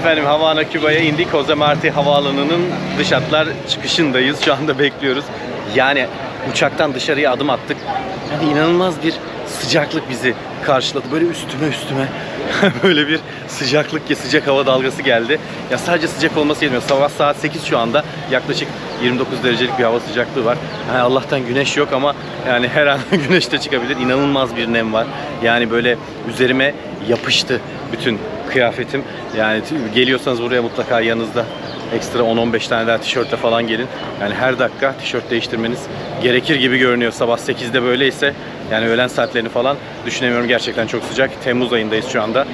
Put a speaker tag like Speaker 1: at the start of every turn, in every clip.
Speaker 1: Efendim Havana Küba'ya indik. Jose Marti Havaalanı'nın dış hatlar çıkışındayız. Şu anda bekliyoruz. Yani uçaktan dışarıya adım attık. Yani inanılmaz bir sıcaklık bizi karşıladı. Böyle üstüme böyle bir sıcaklık ki sıcak hava dalgası geldi. Ya sadece sıcak olması yetmiyor. Sabah saat 8 şu anda. Yaklaşık 29 derecelik bir hava sıcaklığı var. Yani Allah'tan güneş yok ama yani her an güneş de çıkabilir. İnanılmaz bir nem var. Yani böyle üzerime yapıştı bütün kıyafetim. Yani geliyorsanız buraya mutlaka yanınızda ekstra 10-15 tane daha tişörtle falan gelin. Yani her dakika tişört değiştirmeniz gerekir gibi görünüyor. Sabah 8'de böyleyse yani öğlen saatlerini falan düşünemiyorum. Gerçekten çok sıcak. Temmuz ayındayız şu anda.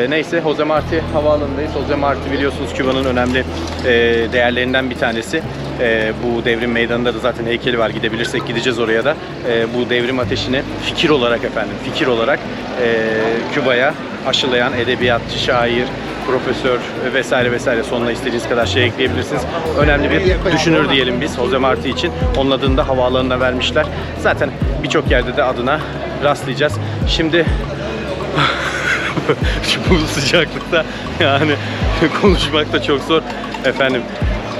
Speaker 1: Neyse Jose Marti Havaalanı'ndayız. Jose Marti biliyorsunuz Küba'nın önemli değerlerinden bir tanesi. Bu devrim meydanında da zaten heykeli var. Gidebilirsek gideceğiz oraya da. Bu devrim ateşini fikir olarak Küba'ya aşılayan edebiyatçı, şair, profesör vesaire sonuna istediğiniz kadar şey ekleyebilirsiniz. Önemli bir düşünür diyelim biz Jose Marti için. Onun adını da havaalanına vermişler. Zaten birçok yerde de adına rastlayacağız. Şimdi bu sıcaklıkta yani konuşmak da çok zor. Efendim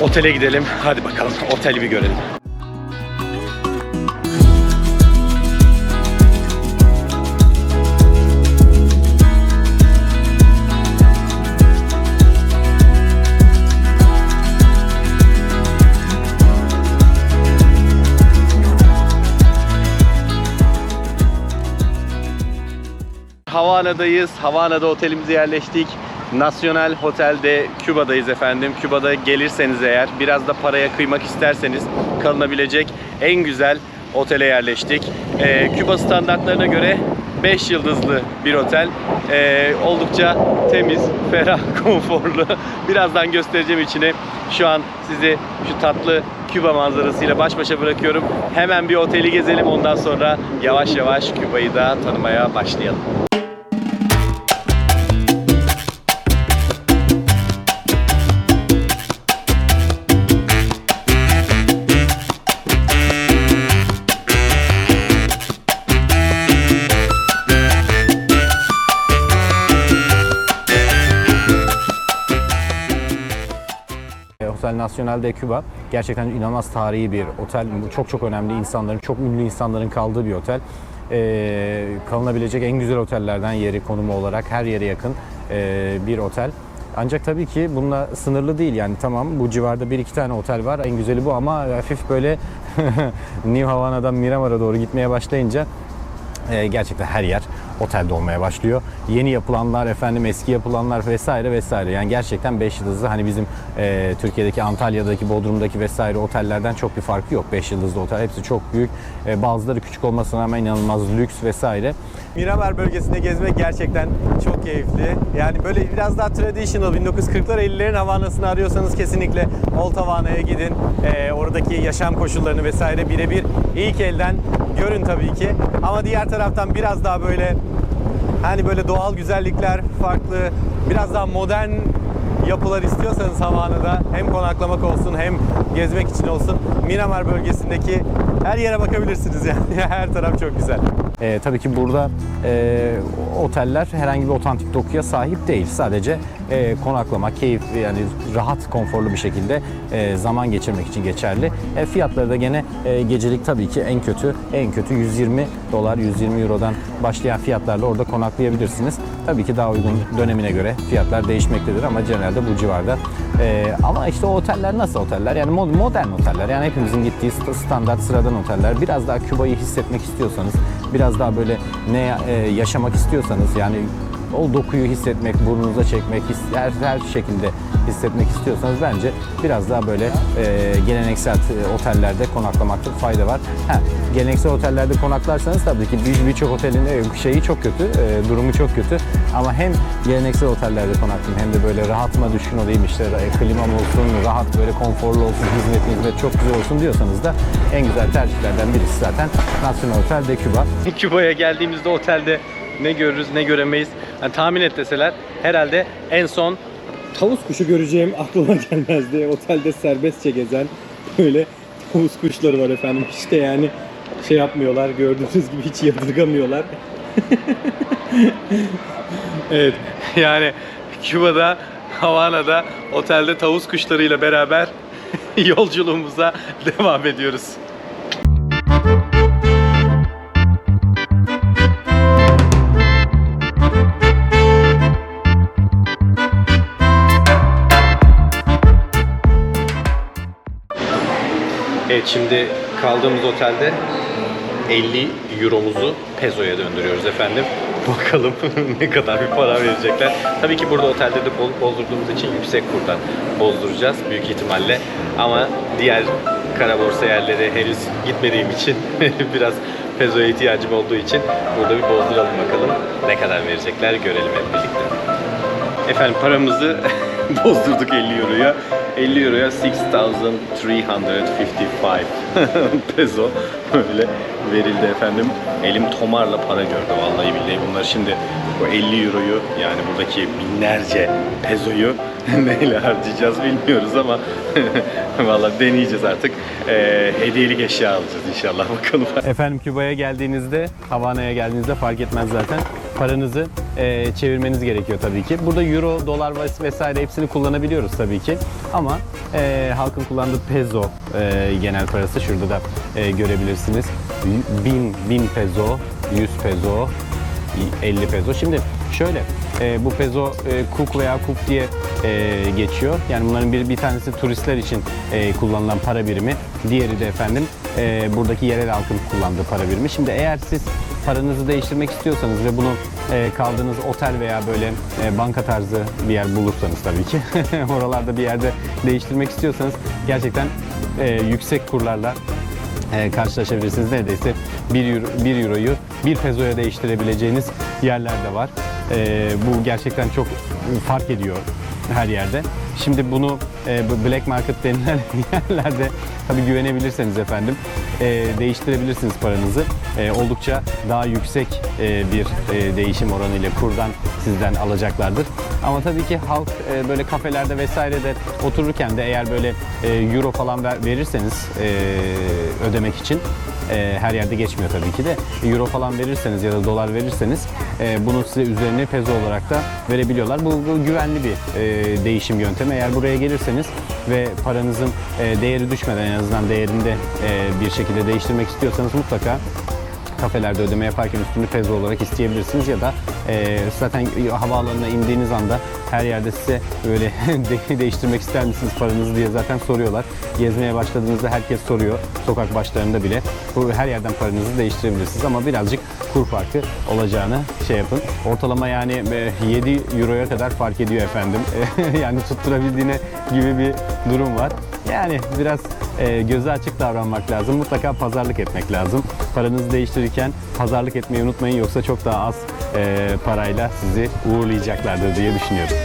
Speaker 1: otele gidelim. Hadi bakalım oteli bir görelim. Havana'dayız. Havana'da otelimize yerleştik. Nacional Hotel de Küba'dayız efendim. Küba'da gelirseniz eğer biraz da paraya kıymak isterseniz kalınabilecek en güzel otele yerleştik. Küba standartlarına göre 5 yıldızlı bir otel. Oldukça temiz, ferah, konforlu. Birazdan göstereceğim içini. Şu an sizi şu tatlı Küba manzarasıyla baş başa bırakıyorum. Hemen bir oteli gezelim. Ondan sonra yavaş yavaş Küba'yı da tanımaya başlayalım.
Speaker 2: Otel Nacional de Cuba gerçekten inanılmaz tarihi bir otel. Çok önemli insanların, çok ünlü insanların kaldığı bir otel. Kalınabilecek en güzel otellerden yeri, konumu olarak her yere yakın bir otel. Ancak tabii ki bununla sınırlı değil. Yani tamam bu civarda 1-2 tane otel var. En güzeli bu ama hafif böyle New Havana'dan Miramar'a doğru gitmeye başlayınca gerçekten her yer otelde olmaya başlıyor. Yeni yapılanlar, eski yapılanlar vesaire. Yani gerçekten 5 yıldızlı hani bizim Türkiye'deki Antalya'daki, Bodrum'daki vesaire otellerden çok bir farkı yok. 5 yıldızlı otel. Hepsi çok büyük. Bazıları küçük olmasına rağmen inanılmaz lüks vesaire.
Speaker 1: Miramar bölgesinde gezmek gerçekten çok keyifli. Yani böyle biraz daha traditional 1940'lar 50'lerin Havana'sını arıyorsanız kesinlikle Old Havana'ya gidin. Oradaki yaşam koşullarını vesaire birebir ilk elden görün tabii ki. Ama diğer taraftan biraz daha böyle hani böyle doğal güzellikler farklı, biraz daha modern yapılar istiyorsanız Havana'da hem konaklamak olsun hem gezmek için olsun Miramar bölgesindeki her yere bakabilirsiniz yani. Her taraf çok güzel.
Speaker 2: Tabii ki burada oteller herhangi bir otantik dokuya sahip değil. Sadece konaklama, keyif yani rahat, konforlu bir şekilde zaman geçirmek için geçerli. Fiyatları da gene gecelik tabii ki en kötü 120 dolar, 120 eurodan başlayan fiyatlarla orada konaklayabilirsiniz. Tabii ki daha uygun dönemine göre fiyatlar değişmektedir ama genelde bu civarda. Ama işte o oteller nasıl oteller? Yani modern oteller. Yani hepimizin gittiği standart sıradan oteller. Biraz daha Küba'yı hissetmek istiyorsanız, biraz daha böyle yaşamak istiyorsanız yani o dokuyu hissetmek, burnunuza çekmek, her şekilde hissetmek istiyorsanız bence biraz daha böyle geleneksel otellerde konaklamakta fayda var. Geleneksel otellerde konaklarsanız tabii ki birçok otelin şeyi çok kötü, durumu çok kötü. Ama hem geleneksel otellerde konaklayayım hem de böyle rahatıma düşkün olayım işte klimam olsun, rahat böyle konforlu olsun, hizmet çok güzel olsun diyorsanız da en güzel tercihlerden birisi zaten Nacional Hotel de Cuba.
Speaker 1: Küba'ya geldiğimizde otelde ne görürüz ne göremeyiz. Yani tahmin et deseler herhalde en son tavus kuşu göreceğim aklıma gelmezdi. Otelde serbestçe gezen böyle tavus kuşları var efendim. İşte yani şey yapmıyorlar, gördüğünüz gibi hiç yadırgamıyorlar. Evet yani Küba'da Havana'da otelde tavus kuşlarıyla beraber yolculuğumuza devam ediyoruz. Evet, şimdi kaldığımız otelde 50 euromuzu pezoya döndürüyoruz efendim. Bakalım ne kadar bir para verecekler. Tabii ki burada otelde de bozdurduğumuz için yüksek kurdan bozduracağız büyük ihtimalle. Ama diğer kara borsa yerlere henüz gitmediğim için biraz pezoya ihtiyacım olduğu için burada bir bozduralım bakalım. Ne kadar verecekler görelim hep birlikte. Efendim paramızı bozdurduk 50 euroya. 50 euroya 6,355 peso böyle verildi efendim. Elim tomarla para gördü vallahi billahi. Bunlar şimdi bu 50 euroyu, yani buradaki binlerce pezoyu neyle harcayacağız bilmiyoruz ama vallahi deneyeceğiz artık. Hediyelik eşya alacağız inşallah, bakalım. Efendim Küba'ya geldiğinizde, Havana'ya geldiğinizde fark etmez zaten. Paranızı çevirmeniz gerekiyor tabii ki. Burada euro, dolar vesaire hepsini kullanabiliyoruz tabii ki. Ama halkın kullandığı peso genel parası şurada da görebilirsiniz. 1000 peso, 100 peso, 50 peso. Şimdi şöyle, bu peso kuk veya kuk diye geçiyor. Yani bunların bir tanesi turistler için kullanılan para birimi. Diğeri de efendim buradaki yerel halkın kullandığı para birimi. Şimdi eğer siz paranızı değiştirmek istiyorsanız ve bunu kaldığınız otel veya böyle banka tarzı bir yer bulursanız tabii ki oralarda bir yerde değiştirmek istiyorsanız gerçekten yüksek kurlarla karşılaşabilirsiniz. Neredeyse 1 euroyu 1 pezoya değiştirebileceğiniz yerler de var. Bu gerçekten çok fark ediyor her yerde. Şimdi bunu black market denilen yerlerde tabii güvenebilirseniz efendim değiştirebilirsiniz paranızı. Oldukça daha yüksek bir değişim oranıyla kurdan sizden alacaklardır. Ama tabii ki halk böyle kafelerde vesairede otururken de eğer böyle euro falan verirseniz ödemek için her yerde geçmiyor tabii ki de. Euro falan verirseniz ya da dolar verirseniz bunu size üzerine peso olarak da verebiliyorlar. Bu güvenli bir değişim yöntemi. Eğer buraya gelirseniz ve paranızın değeri düşmeden, en azından değerinde bir şekilde değiştirmek istiyorsanız mutlaka kafelerde ödeme yaparken üstünü peso olarak isteyebilirsiniz ya da zaten havaalanına indiğiniz anda her yerde size böyle değiştirmek ister misiniz paranızı diye zaten soruyorlar. Gezmeye başladığınızda herkes soruyor. Sokak başlarında bile. Bu her yerden paranızı değiştirebilirsiniz ama birazcık kur farkı olacağını şey yapın. Ortalama yani 7 euroya kadar fark ediyor efendim. Yani tutturabildiğine gibi bir durum var. Yani biraz göze açık davranmak lazım. Mutlaka pazarlık etmek lazım. Paranızı değiştirirken pazarlık etmeyi unutmayın, yoksa çok daha az parayla sizi uğurlayacaklardır diye düşünüyorum.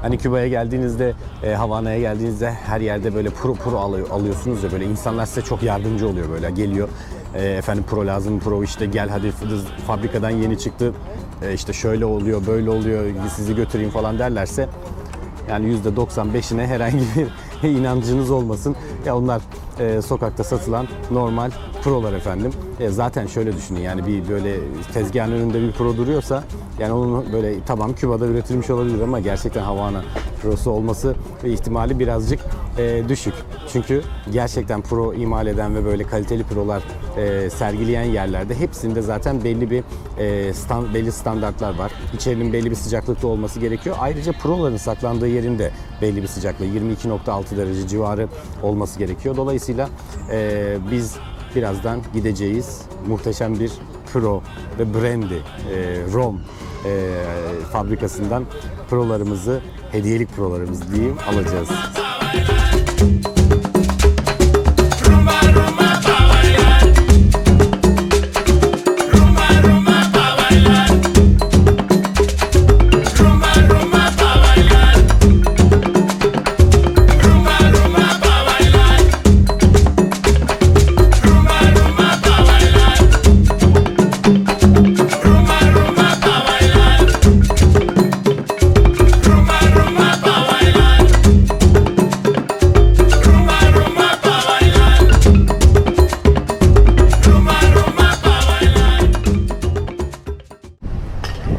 Speaker 1: Hani Küba'ya geldiğinizde, Havana'ya geldiğinizde her yerde böyle pro alıyorsunuz ya, böyle insanlar size çok yardımcı oluyor, böyle geliyor. Efendim pro lazım, pro işte gel hadi fabrikadan yeni çıktı, işte şöyle oluyor, böyle oluyor, sizi götüreyim falan derlerse yani %95'ine herhangi bir inancınız olmasın. Ya onlar sokakta satılan normal prolar efendim. Zaten şöyle düşünün, yani bir böyle tezgahın önünde bir pro duruyorsa yani onun böyle tamam Küba'da üretilmiş olabilir ama gerçekten Havana prosu olması ihtimali birazcık düşük. Çünkü gerçekten pro imal eden ve böyle kaliteli prolar sergileyen yerlerde hepsinde zaten belli standartlar var. İçerinin belli bir sıcaklıkta olması gerekiyor. Ayrıca proların saklandığı yerin de belli bir sıcaklığı 22,6 derece civarı olması gerekiyor. Dolayısıyla biz birazdan gideceğiz. Muhteşem bir pro ve brandy rom fabrikasından prolarımızı, hediyelik prolarımızı diyeyim, alacağız. Rumba, rumba,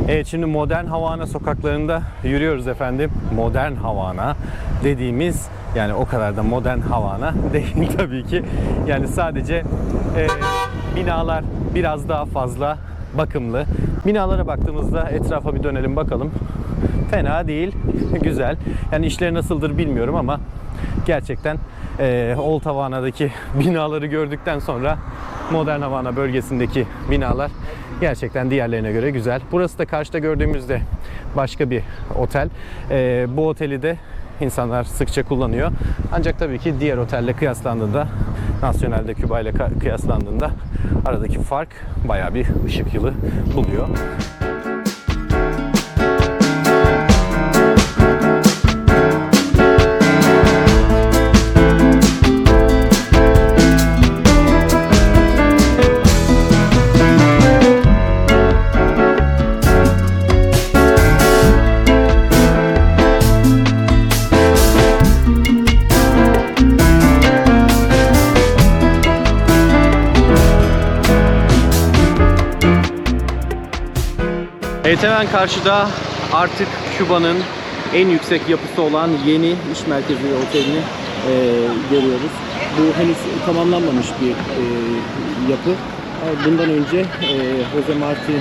Speaker 2: Evet, şimdi Modern Havana sokaklarında yürüyoruz efendim. Modern Havana dediğimiz, yani o kadar da modern Havana değil tabii ki. Yani sadece binalar biraz daha fazla bakımlı. Binalara baktığımızda etrafa bir dönelim bakalım. Fena değil, güzel. Yani işleri nasıldır bilmiyorum ama gerçekten Old Havana'daki binaları gördükten sonra Modern Havana bölgesindeki binalar gerçekten diğerlerine göre güzel. Burası da karşıda gördüğümüzde başka bir otel. Bu oteli de insanlar sıkça kullanıyor. Ancak tabii ki diğer otelle kıyaslandığında, Nacional de Cuba ile kıyaslandığında aradaki fark bayağı bir ışık yılı buluyor.
Speaker 1: Evet, hemen karşıda artık Küba'nın en yüksek yapısı olan yeni iş merkezi otelini görüyoruz. Bu henüz tamamlanmamış bir yapı. Bundan önce Jose Marti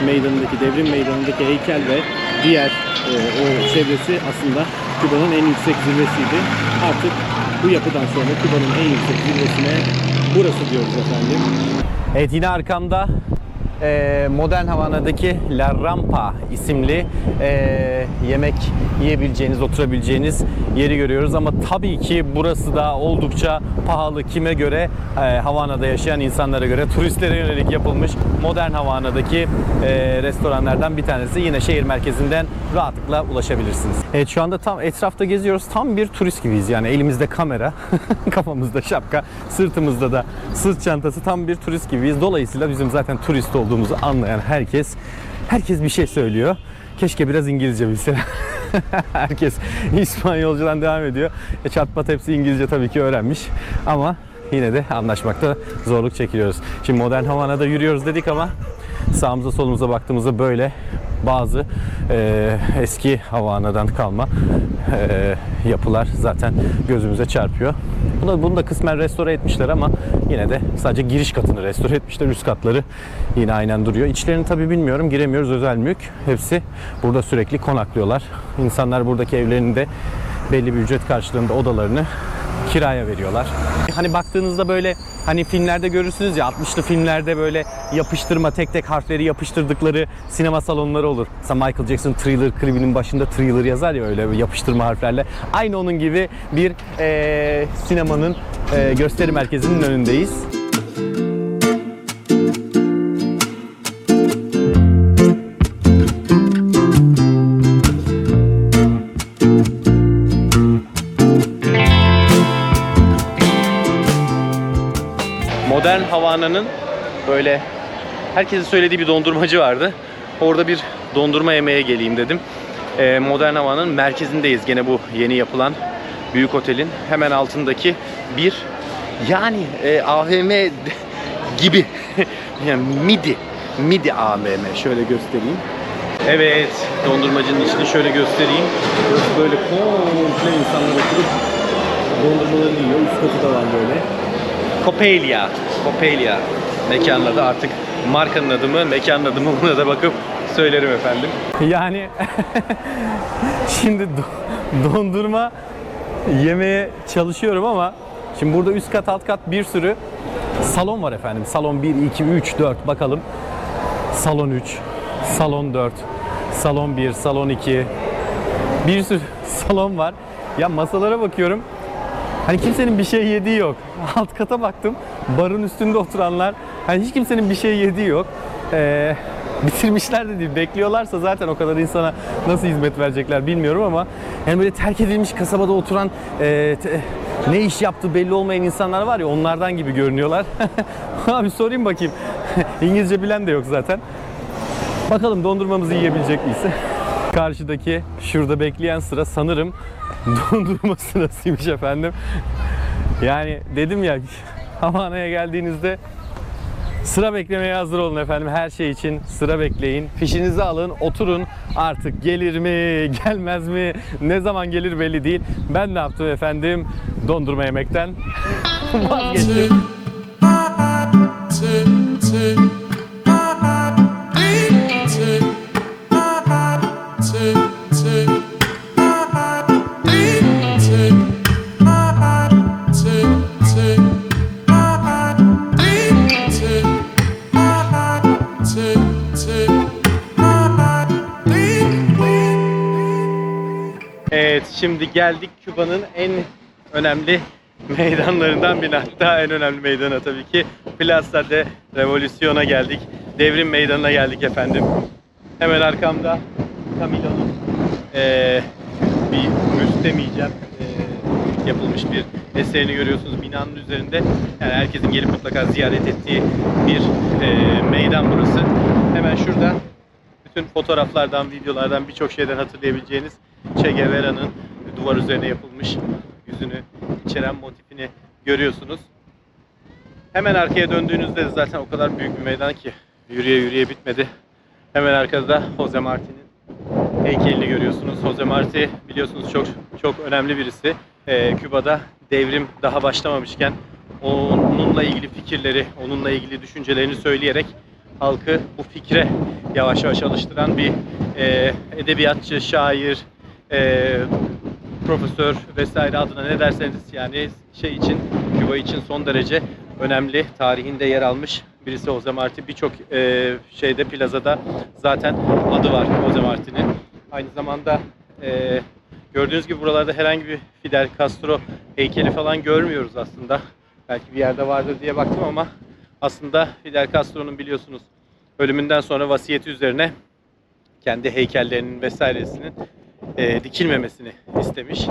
Speaker 1: Meydanı'ndaki, Devrim Meydanı'ndaki heykel ve diğer o çevresi aslında Küba'nın en yüksek zirvesiydi. Artık bu yapıdan sonra Küba'nın en yüksek zirvesine burası diyoruz efendim. Evet, yine arkamda Modern Havana'daki La Rampa isimli yemek yiyebileceğiniz, oturabileceğiniz yeri görüyoruz. Ama tabii ki burası da oldukça pahalı. Kime göre? Havana'da yaşayan insanlara göre, turistlere yönelik yapılmış Modern Havana'daki restoranlardan bir tanesi. Yine şehir merkezinden rahatlıkla ulaşabilirsiniz. Evet, şu anda tam etrafta geziyoruz. Tam bir turist gibiyiz. Yani elimizde kamera, kafamızda şapka, sırtımızda da sırt çantası, tam bir turist gibiyiz. Dolayısıyla bizim zaten turist olduğumuzu anlayan herkes bir şey söylüyor. Keşke biraz İngilizce bilseler. Herkes İspanyolcadan devam ediyor. Çatpat hepsi İngilizce tabii ki öğrenmiş. Ama yine de anlaşmakta zorluk çekiyoruz. Şimdi Modern Havana'da yürüyoruz dedik ama sağımıza solumuza baktığımızda böyle bazı eski Havana'dan kalma yapılar zaten gözümüze çarpıyor. Bunu da kısmen restore etmişler ama yine de sadece giriş katını restore etmişler. Üst katları yine aynen duruyor. İçlerini tabii bilmiyorum, giremiyoruz, özel mülk. Hepsi burada sürekli konaklıyorlar. İnsanlar buradaki evlerinde belli bir ücret karşılığında odalarını kiraya veriyorlar. Hani baktığınızda böyle, hani filmlerde görürsünüz ya, 60'lı filmlerde böyle yapıştırma, tek tek harfleri yapıştırdıkları sinema salonları olur. Mesela Michael Jackson Thriller klibinin başında Thriller yazar ya, öyle yapıştırma harflerle. Aynı onun gibi bir sinemanın gösteri merkezinin önündeyiz. Modern Havana'nın böyle herkesin söylediği bir dondurmacı vardı. Orada bir dondurma yemeye geleyim dedim. Modern Havana'nın merkezindeyiz. Gene bu yeni yapılan büyük otelin hemen altındaki bir, yani AVM gibi yani midi AVM. Şöyle göstereyim. Evet, dondurmacının içini şöyle göstereyim. Burası böyle komple insanlar oturup dondurmalarını yiyor. Üst katı da var böyle. Coppelia mekanın adı, artık markanın adı mı, mekanın adı mı, buna da bakıp söylerim efendim.
Speaker 2: Yani şimdi dondurma yemeye çalışıyorum ama şimdi burada üst kat, alt kat bir sürü salon var efendim. Salon 1, 2, 3, 4 bakalım. Salon 3, salon 4, salon 1, salon 2. Bir sürü salon var. Ya masalara bakıyorum. Hani kimsenin bir şey yediği yok. Alt kata baktım. Barın üstünde oturanlar. Hani hiç kimsenin bir şey yediği yok. Bitirmişler de değil. Bekliyorlarsa zaten o kadar insana nasıl hizmet verecekler bilmiyorum ama yani böyle terk edilmiş kasabada oturan ne iş yaptığı belli olmayan insanlar var ya, onlardan gibi görünüyorlar. Abi sorayım bakayım. İngilizce bilen de yok zaten. Bakalım dondurmamızı yiyebilecek miyiz? Karşıdaki şurada bekleyen sıra sanırım dondurma sırasıymış efendim. Yani dedim ya, Havana'ya geldiğinizde Sıra beklemeye hazır olun efendim. Her şey için sıra bekleyin. Fişinizi alın, oturun. Artık gelir mi, gelmez mi, ne zaman gelir belli değil. Ben ne yaptım efendim? Dondurma yemekten vazgeçtim.
Speaker 1: Evet, şimdi geldik Küba'nın en önemli meydanlarından birine, hatta en önemli meydana tabii ki Plaza de Revolucion'a geldik. Devrim Meydanı'na geldik efendim. Hemen arkamda Camilo'nun bir büst demeyeceğim, yapılmış bir eserini görüyorsunuz binanın üzerinde. Yani herkesin gelip mutlaka ziyaret ettiği bir meydan burası. Hemen şurada bütün fotoğraflardan, videolardan, birçok şeyden hatırlayabileceğiniz Che Guevara'nın duvar üzerine yapılmış yüzünü içeren motifini görüyorsunuz. Hemen arkaya döndüğünüzde de zaten o kadar büyük bir meydan ki yürüye yürüye bitmedi. Hemen arkada Jose Marti'nin heykelini görüyorsunuz. Jose Marti biliyorsunuz çok önemli birisi. Küba'da devrim daha başlamamışken onunla ilgili fikirleri, onunla ilgili düşüncelerini söyleyerek halkı bu fikre yavaş yavaş alıştıran bir edebiyatçı, şair, profesör vesaire adına ne derseniz yani Küba için son derece önemli, tarihinde yer almış birisi Jose Marti. Birçok plazada zaten adı var Jose Marti'nin. Aynı zamanda gördüğünüz gibi buralarda herhangi bir Fidel Castro heykeli falan görmüyoruz aslında. Belki bir yerde vardır diye baktım ama aslında Fidel Castro'nun biliyorsunuz ölümünden sonra vasiyeti üzerine kendi heykellerinin vesairesinin dikilmemesini istemiş.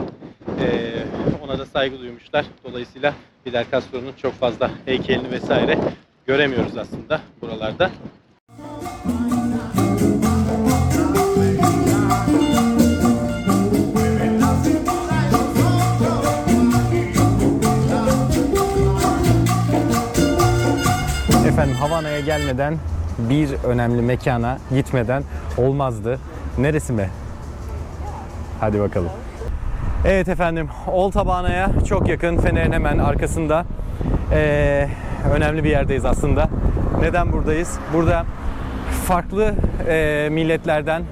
Speaker 1: Ona da saygı duymuşlar. Dolayısıyla Fidel Castro'nun çok fazla heykelini vesaire göremiyoruz aslında buralarda.
Speaker 2: Efendim Havana'ya gelmeden bir önemli mekana gitmeden olmazdı. Neresi mi? Hadi bakalım. Evet efendim, Old Habana'ya çok yakın, Fener'in hemen arkasında önemli bir yerdeyiz aslında. Neden buradayız? Burada farklı milletlerden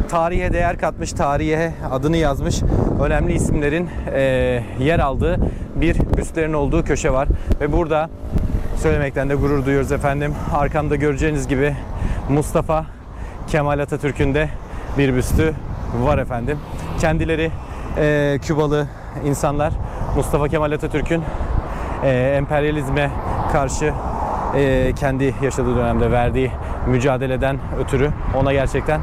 Speaker 2: tarihe değer katmış, tarihe adını yazmış önemli isimlerin yer aldığı bir büstlerin olduğu köşe var. Ve burada söylemekten de gurur duyuyoruz efendim. Arkamda göreceğiniz gibi Mustafa Kemal Atatürk'ün de bir büstü var efendim. Kendileri Kübalı insanlar. Mustafa Kemal Atatürk'ün emperyalizme karşı kendi yaşadığı dönemde verdiği mücadeleden ötürü ona gerçekten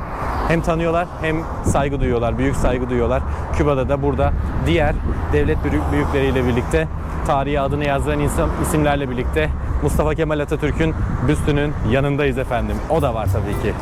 Speaker 2: hem tanıyorlar hem saygı duyuyorlar, büyük saygı duyuyorlar. Küba'da da burada diğer devlet büyükleriyle birlikte tarihe adını yazdıran isimlerle birlikte Mustafa Kemal Atatürk'ün büstünün yanındayız efendim. O da var tabii ki.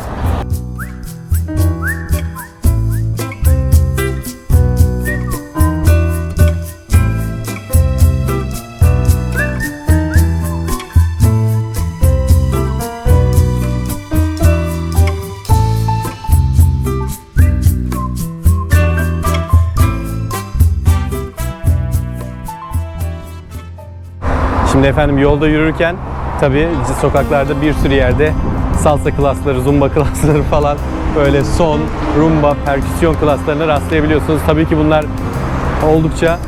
Speaker 2: Şimdi efendim yolda yürürken tabii sokaklarda bir sürü yerde salsa klasları, zumba klasları falan böyle son, rumba, perküsyon klaslarına rastlayabiliyorsunuz. Tabii ki bunlar oldukça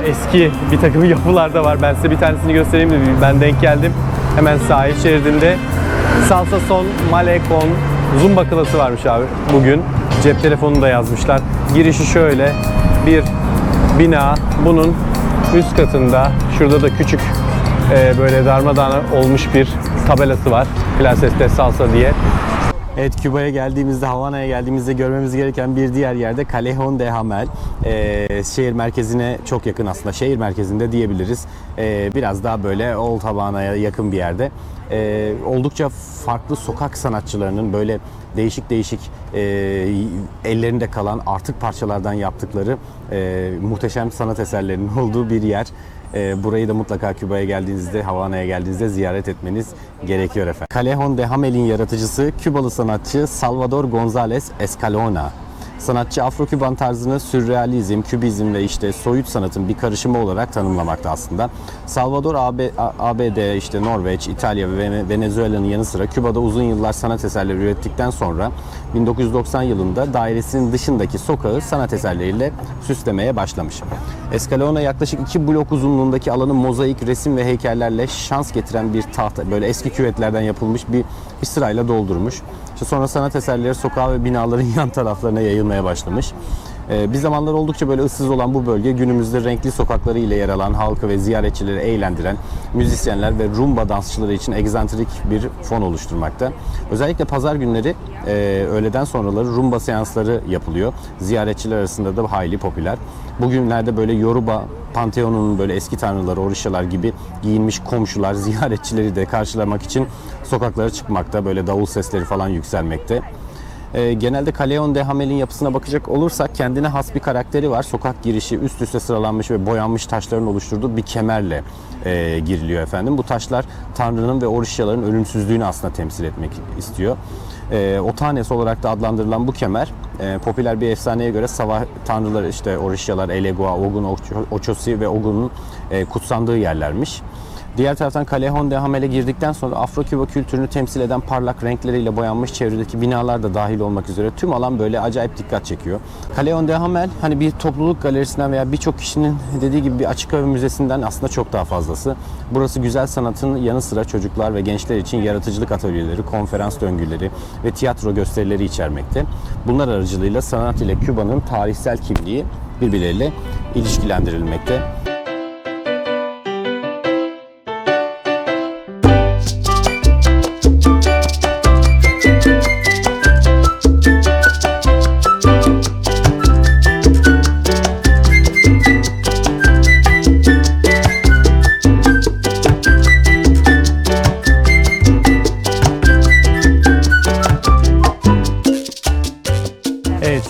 Speaker 2: eski bir takım yapılar da var. Ben size bir tanesini göstereyim de ben denk geldim. Hemen sahil şeridinde salsa son, malekon, zumba klası varmış abi bugün. Cep telefonunu da yazmışlar. Girişi şöyle bir bina, bunun üst katında şurada da küçük böyle darmadağın olmuş bir tabelası var. Clases de Salsa diye. Evet, Küba'ya geldiğimizde, Havana'ya geldiğimizde görmemiz gereken bir diğer yerde Callejón de Hamel. Şehir merkezine çok yakın aslında. Şehir merkezinde diyebiliriz. Biraz daha böyle Old Havana'ya yakın bir yerde. Oldukça farklı sokak sanatçılarının böyle değişik ellerinde kalan artık parçalardan yaptıkları muhteşem sanat eserlerinin olduğu bir yer. Burayı da mutlaka Küba'ya geldiğinizde, Havana'ya geldiğinizde ziyaret etmeniz gerekiyor efendim. Callejon de Hamel'in yaratıcısı Kübalı sanatçı Salvador González Escalona. Sanatçı Afro-Küban tarzını sürrealizm, kübizm ve işte soyut sanatın bir karışımı olarak tanımlamakta aslında. Salvador ABD, işte Norveç, İtalya ve Venezuela'nın yanı sıra Küba'da uzun yıllar sanat eserleri ürettikten sonra 1990 yılında dairesinin dışındaki sokağı sanat eserleriyle süslemeye başlamış. Escalona yaklaşık 2 blok uzunluğundaki alanı mozaik, resim ve heykellerle şans getiren bir tahta, böyle eski küvetlerden yapılmış bir sırayla doldurmuş. İşte sonra sanat eserleri sokağa ve binaların yan taraflarına yayılmaya başlamış. Bir zamanlar oldukça böyle ıssız olan bu bölge günümüzde renkli sokakları ile yer alan, halkı ve ziyaretçileri eğlendiren müzisyenler ve rumba dansçıları için egzantrik bir fon oluşturmakta. Özellikle pazar günleri öğleden sonraları rumba seansları yapılıyor. Ziyaretçiler arasında da hayli popüler. Bugünlerde böyle Yoruba Panteon'un böyle eski tanrıları, orişalar gibi giyinmiş komşular ziyaretçileri de karşılamak için sokaklara çıkmakta. Böyle davul sesleri falan yükselmekte. Genelde Callejon de Hamel'in yapısına bakacak olursak kendine has bir karakteri var. Sokak girişi üst üste sıralanmış ve boyanmış taşların oluşturduğu bir kemerle giriliyor efendim. Bu taşlar Tanrı'nın ve orişaların ölümsüzlüğünü aslında temsil etmek istiyor. Otanes olarak da adlandırılan bu kemer popüler bir efsaneye göre savaş tanrıları işte orişalar, Elegua, Ogun, Ochosi ve Ogun'un kutsandığı yerlermiş. Diğer taraftan Callejon de Hamel'e girdikten sonra Afro-Küba kültürünü temsil eden parlak renkleriyle boyanmış çevredeki binalar da dahil olmak üzere tüm alan böyle acayip dikkat çekiyor. Callejon de Hamel hani bir topluluk galerisinden veya birçok kişinin dediği gibi bir açık hava müzesinden aslında çok daha fazlası. Burası güzel sanatın yanı sıra çocuklar ve gençler için yaratıcılık atölyeleri, konferans döngüleri ve tiyatro gösterileri içermekte. Bunlar aracılığıyla sanat ile Küba'nın tarihsel kimliği birbirleriyle ilişkilendirilmekte.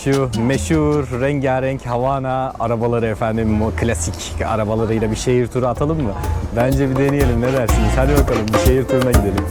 Speaker 2: Şu meşhur rengarenk Havana arabaları efendim, o klasik arabalarıyla bir şehir turu atalım mı? Bence bir deneyelim, ne dersiniz? Hadi bakalım bir şehir turuna gidelim.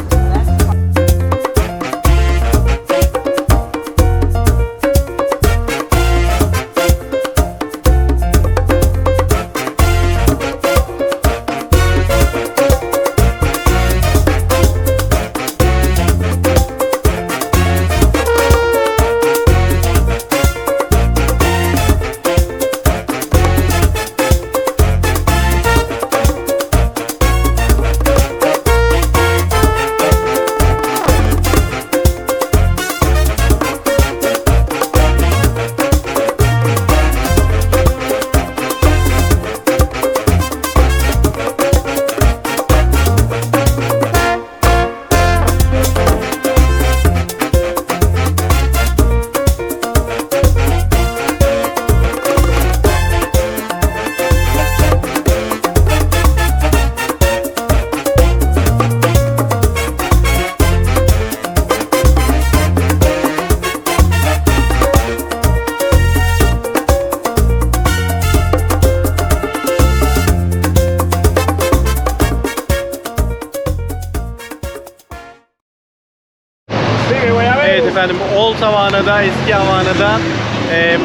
Speaker 1: Evet efendim, Old Havana'da, eski Havana'da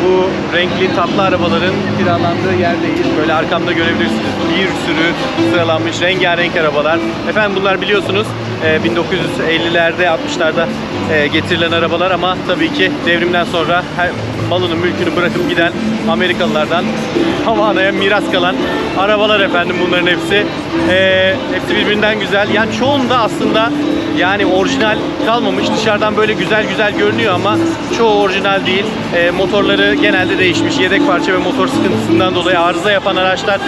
Speaker 1: bu renkli tatlı arabaların kiralandığı yerdeyiz. Böyle arkamda görebilirsiniz, bir sürü sıralanmış rengarenk arabalar. Efendim bunlar biliyorsunuz 1950'lerde 60'larda getirilen arabalar ama tabii ki devrimden sonra malının mülkünü bırakıp giden Amerikalılardan Havana'ya miras kalan arabalar efendim bunların hepsi. Hepsi birbirinden güzel. Yani çoğunda aslında yani orijinal kalmamış. Dışarıdan böyle güzel güzel görünüyor ama çoğu orijinal değil. Motorları genelde değişmiş. Yedek parça ve motor sıkıntısından dolayı arıza yapan araçlar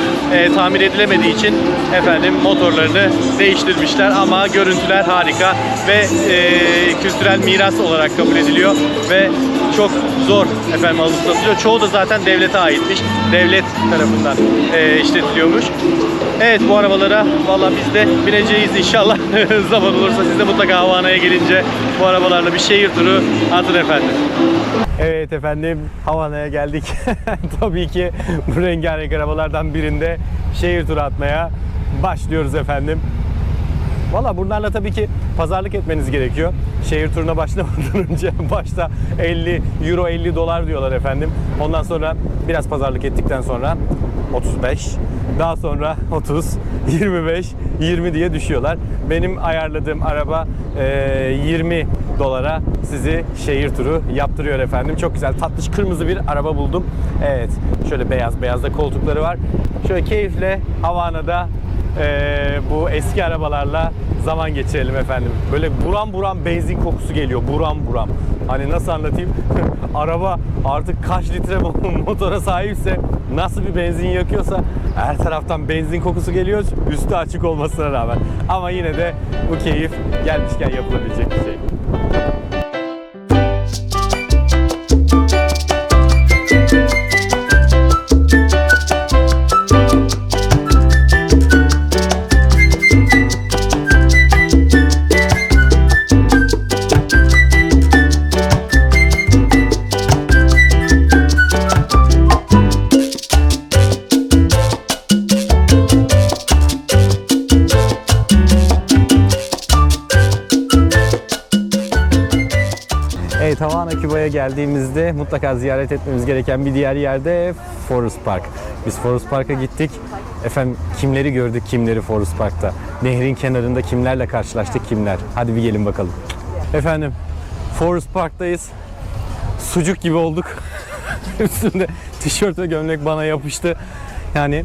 Speaker 1: tamir edilemediği için efendim motorlarını değiştirmişler ama görüntüler harika ve kültürel miras olarak kabul ediliyor ve çok zor efendim alımsatılıyor. Çoğu da zaten devlete aitmiş. Devlet tarafından işletiliyormuş. Evet, bu arabalara valla biz de bineceğiz inşallah. Zaman olursa siz de mutlaka Havana'ya gelince bu arabalarla bir şehir turu atın efendim. Evet efendim, Havana'ya geldik. Tabii ki bu rengarenk arabalardan birinde şehir turu atmaya başlıyoruz efendim. Valla bunlarla tabii ki pazarlık etmeniz gerekiyor. Şehir turuna başlamadan önce başta 50 euro 50 dolar diyorlar efendim. Ondan sonra biraz pazarlık ettikten sonra 35, daha sonra 30, 25, 20 diye düşüyorlar. Benim ayarladığım araba 20 dolara sizi şehir turu yaptırıyor efendim. Çok güzel, tatlış kırmızı bir araba buldum. Evet, şöyle beyaz da koltukları var. Şöyle keyifle Havana'da bu eski arabalarla zaman geçirelim efendim. Böyle buram buram benzin kokusu geliyor. Buram buram. Hani nasıl anlatayım? Araba artık kaç litre motora sahipse, nasıl bir benzin yakıyorsa her taraftan benzin kokusu geliyor. Üstü açık olmasına rağmen. Ama yine de bu keyif gelmişken yapılabilecek bir şey. Evet, Havana Küba'ya geldiğimizde mutlaka ziyaret etmemiz gereken bir diğer yerde Forest Park. Biz Forest Park'a gittik. Efendim, kimleri gördük, kimleri Forest Park'ta. Nehrin kenarında kimlerle karşılaştık, kimler. Hadi bir gelin bakalım. Efendim, Forest Park'tayız. Sucuk gibi olduk. Üstünde tişört ve gömlek bana yapıştı. Yani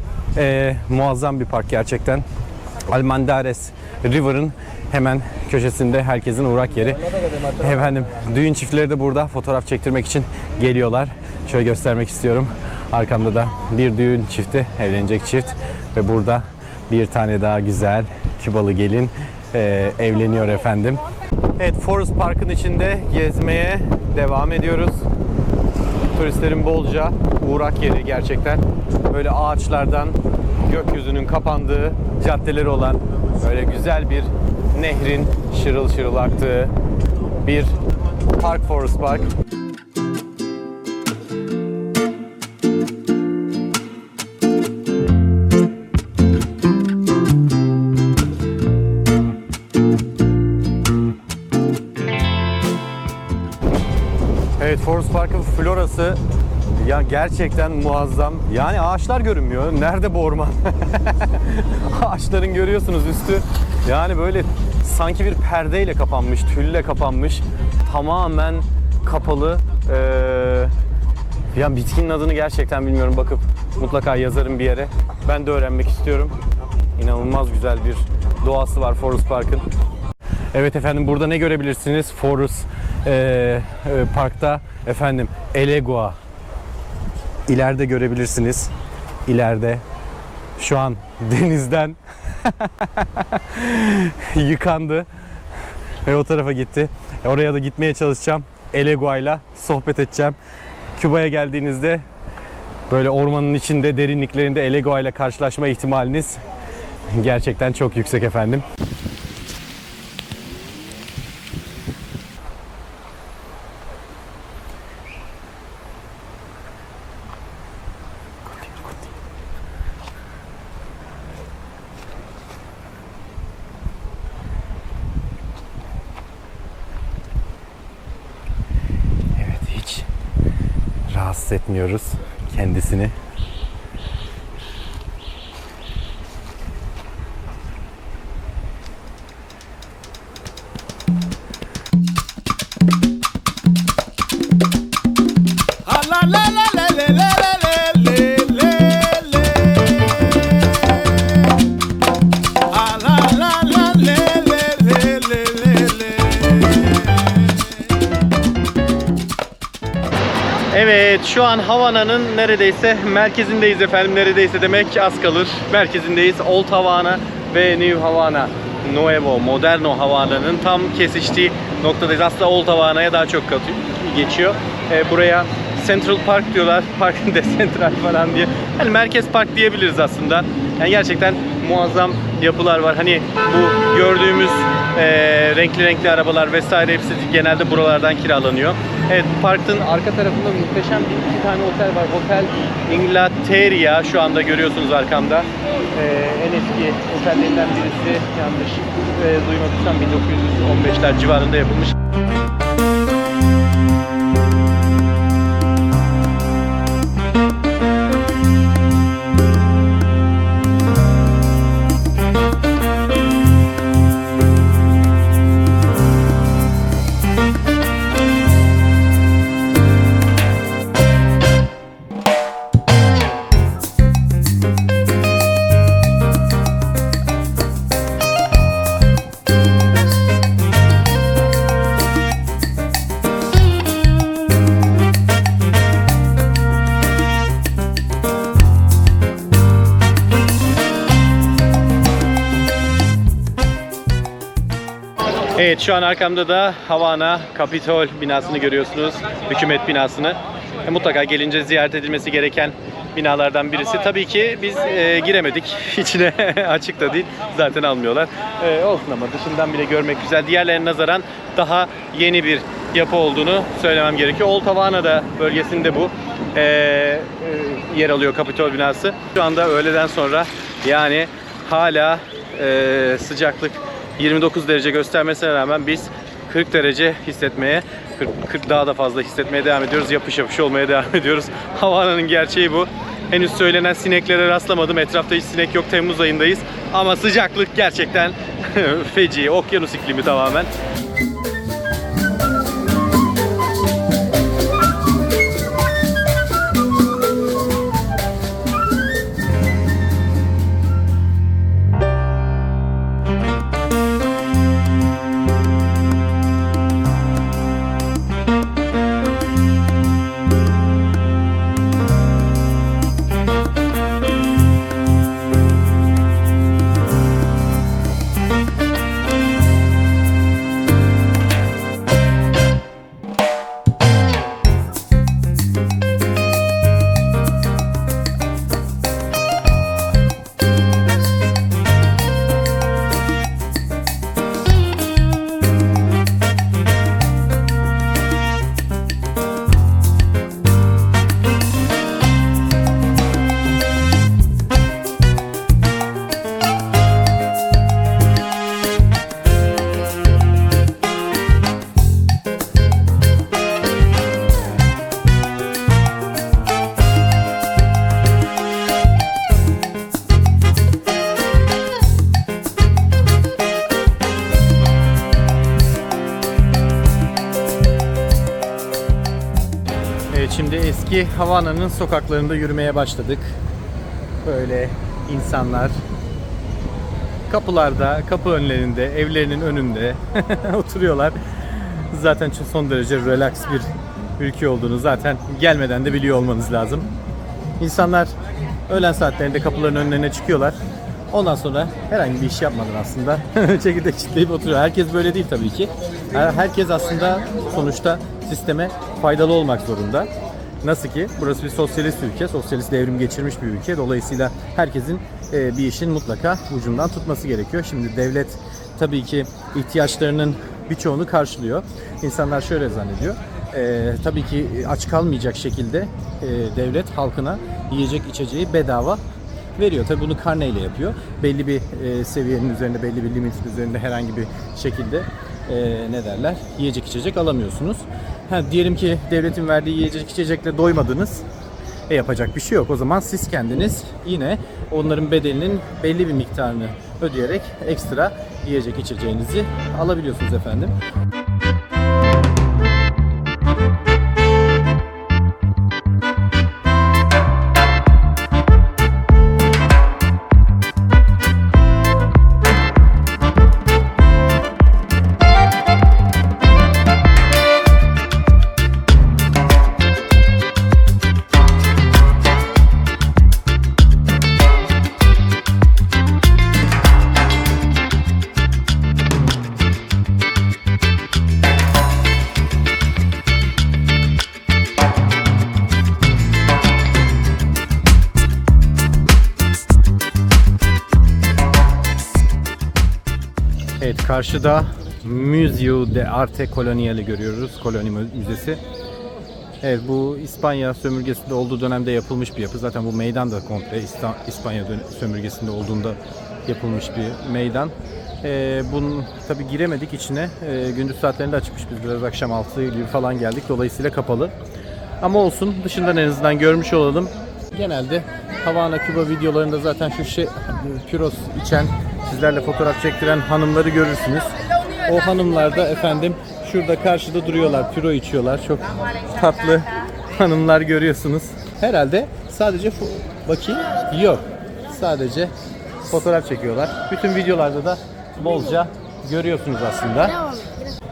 Speaker 1: muazzam bir park gerçekten. Almendares River'ın hemen köşesinde, herkesin uğrak yeri. Efendim, düğün çiftleri de burada fotoğraf çektirmek için geliyorlar. Şöyle göstermek istiyorum. Arkamda da bir düğün çifti, evlenecek çift ve burada bir tane daha güzel Kübalı gelin evleniyor efendim. Evet, Forest Park'ın içinde gezmeye devam ediyoruz. Turistlerin bolca uğrak yeri gerçekten. Böyle ağaçlardan gökyüzünün kapandığı caddeleri olan, böyle güzel bir nehrin şırıl şırıl aktığı bir park, Forest Park. Evet, Forest Park'ın florası ya gerçekten muazzam. Yani ağaçlar görünmüyor. Nerede bu orman? Ağaçların görüyorsunuz üstü. Yani böyle sanki bir perdeyle kapanmış, tülle kapanmış. Tamamen kapalı. Ya bitkinin adını gerçekten bilmiyorum. Bakıp mutlaka yazarım bir yere. Ben de öğrenmek istiyorum. İnanılmaz güzel bir doğası var Forest Park'ın. Evet efendim, burada ne görebilirsiniz? Forest Park'ta efendim Elegua. İleride görebilirsiniz. İleride şu an denizden yıkandı ve o tarafa gitti. Oraya da gitmeye çalışacağım. Elegua'yla sohbet edeceğim. Küba'ya geldiğinizde böyle ormanın içinde, derinliklerinde Elegua ile karşılaşma ihtimaliniz gerçekten çok yüksek efendim. Rahatsız etmiyoruz kendisini. Evet, şu an Havana'nın neredeyse merkezindeyiz efendim. Neredeyse demek az kalır. Merkezindeyiz. Old Havana ve New Havana, Nuevo, Moderno Havana'nın tam kesiştiği noktadayız. Aslında Old Havana'ya daha çok geçiyor. Buraya Central Park diyorlar. Park de Central falan diye. Yani Merkez Park diyebiliriz aslında. Yani gerçekten muazzam yapılar var. Hani bu gördüğümüz renkli renkli arabalar vesaire hepsi genelde buralardan kiralanıyor. Evet, parkın arka tarafında muhteşem iki tane otel var. Otel Inglaterra şu anda görüyorsunuz arkamda. En eski otellerinden birisi, yanlış duymadıysam 1915'ler civarında yapılmış. Evet, şu an arkamda da Havana Capitol binasını görüyorsunuz. Hükümet binasını. Mutlaka gelince ziyaret edilmesi gereken binalardan birisi. Tabii ki biz giremedik. İçine açık da değil. Zaten almıyorlar. Olsun ama dışından bile görmek güzel. Diğerlerine nazaran daha yeni bir yapı olduğunu söylemem gerekiyor. Old Havana'da bölgesinde bu yer alıyor Capitol binası. Şu anda öğleden sonra yani hala sıcaklık 29 derece göstermesine rağmen biz 40 derece hissetmeye, 40 daha da fazla hissetmeye devam ediyoruz. Yapış yapış olmaya devam ediyoruz. Havana'nın gerçeği bu. Henüz söylenen sineklere rastlamadım. Etrafta hiç sinek yok. Temmuz ayındayız. Ama sıcaklık gerçekten feci. Okyanus iklimi tamamen. Şimdi eski Havana'nın sokaklarında yürümeye başladık. Böyle insanlar kapılarda, kapı önlerinde, evlerinin önünde oturuyorlar. Zaten çok son derece relax bir ülke olduğunu zaten gelmeden de biliyor olmanız lazım. İnsanlar öğlen saatlerinde kapıların önlerine çıkıyorlar. Ondan sonra herhangi bir iş yapmadan aslında çekirdek çitleyip oturuyor. Herkes böyle değil tabii ki. Herkes aslında sonuçta sisteme faydalı olmak zorunda. Nasıl ki burası bir sosyalist ülke, sosyalist devrim geçirmiş bir ülke. Dolayısıyla herkesin bir işin mutlaka ucundan tutması gerekiyor. Şimdi devlet tabii ki ihtiyaçlarının birçoğunu karşılıyor. İnsanlar şöyle zannediyor. Tabii ki aç kalmayacak şekilde devlet halkına yiyecek içeceği bedava veriyor. Tabii bunu karneyle yapıyor. Belli bir seviyenin üzerinde, belli bir limitin üzerinde herhangi bir şekilde yiyecek içecek alamıyorsunuz. Diyelim ki devletin verdiği yiyecek içecekle doymadınız. Yapacak bir şey yok. O zaman siz kendiniz yine onların bedelinin belli bir miktarını ödeyerek ekstra yiyecek içeceğinizi alabiliyorsunuz efendim.
Speaker 2: Evet, karşıda Museo de Arte Colonial'i görüyoruz. Koloni Müzesi. Evet, bu İspanya sömürgesinde olduğu dönemde yapılmış bir yapı. Zaten bu meydan da komple İspanya sömürgesinde olduğunda yapılmış bir meydan. Bunun tabi giremedik içine. Gündüz saatlerinde açmış, biz biraz akşam 6 gibi falan geldik. Dolayısıyla kapalı. Ama olsun, dışından en azından görmüş olalım. Genelde Havana Küba videolarında zaten şu püros içen, sizlerle fotoğraf çektiren hanımları görürsünüz. O hanımlar da efendim şurada karşıda duruyorlar, püro içiyorlar. Çok tatlı hanımlar görüyorsunuz. Herhalde sadece bakayım, yok. Sadece fotoğraf çekiyorlar. Bütün videolarda da bolca görüyorsunuz aslında.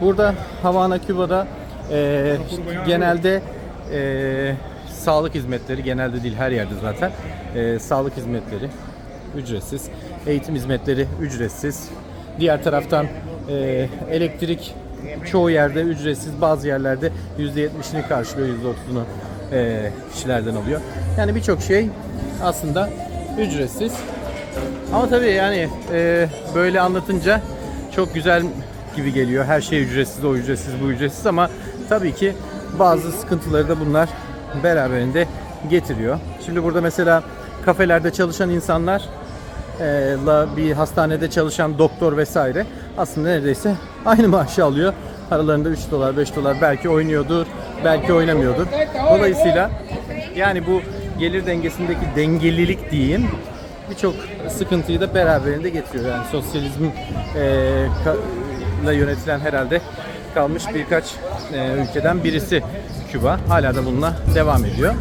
Speaker 2: Burada Havana Küba'da genelde sağlık hizmetleri, genelde değil her yerde zaten, sağlık hizmetleri ücretsiz, eğitim hizmetleri ücretsiz. Diğer taraftan elektrik çoğu yerde ücretsiz, bazı yerlerde %70'ini karşılıyor, %30'unu kişilerden alıyor. Yani birçok şey aslında ücretsiz. Ama tabii yani böyle anlatınca çok güzel gibi geliyor. Her şey ücretsiz, o ücretsiz, bu ücretsiz, ama tabii ki bazı sıkıntıları da bunlar beraberinde getiriyor. Şimdi burada mesela kafelerde çalışan insanlarla bir hastanede çalışan doktor vesaire aslında neredeyse aynı maaşı alıyor. Aralarında 3 dolar, 5 dolar belki oynuyordur, belki oynamıyordur. Dolayısıyla yani bu gelir dengesindeki dengelilik diyeyim, birçok sıkıntıyı da beraberinde getiriyor. Yani sosyalizmle yönetilen herhalde kalmış birkaç ülkeden birisi Küba. Hala da bununla devam ediyor.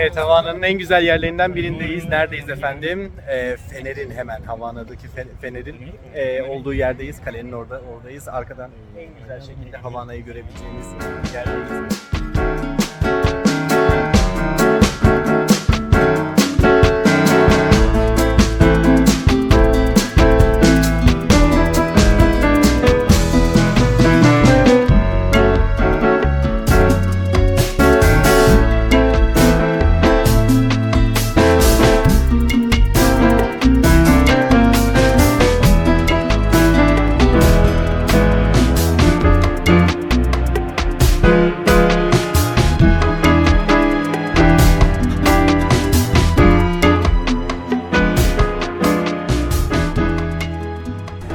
Speaker 2: Evet, Havana'nın en güzel yerlerinden birindeyiz. Neredeyiz efendim? Fener'in, hemen Havana'daki Fener'in olduğu yerdeyiz. Kalenin oradayız. Arkadan en güzel şekilde Havana'yı görebileceğiniz yerdeyiz.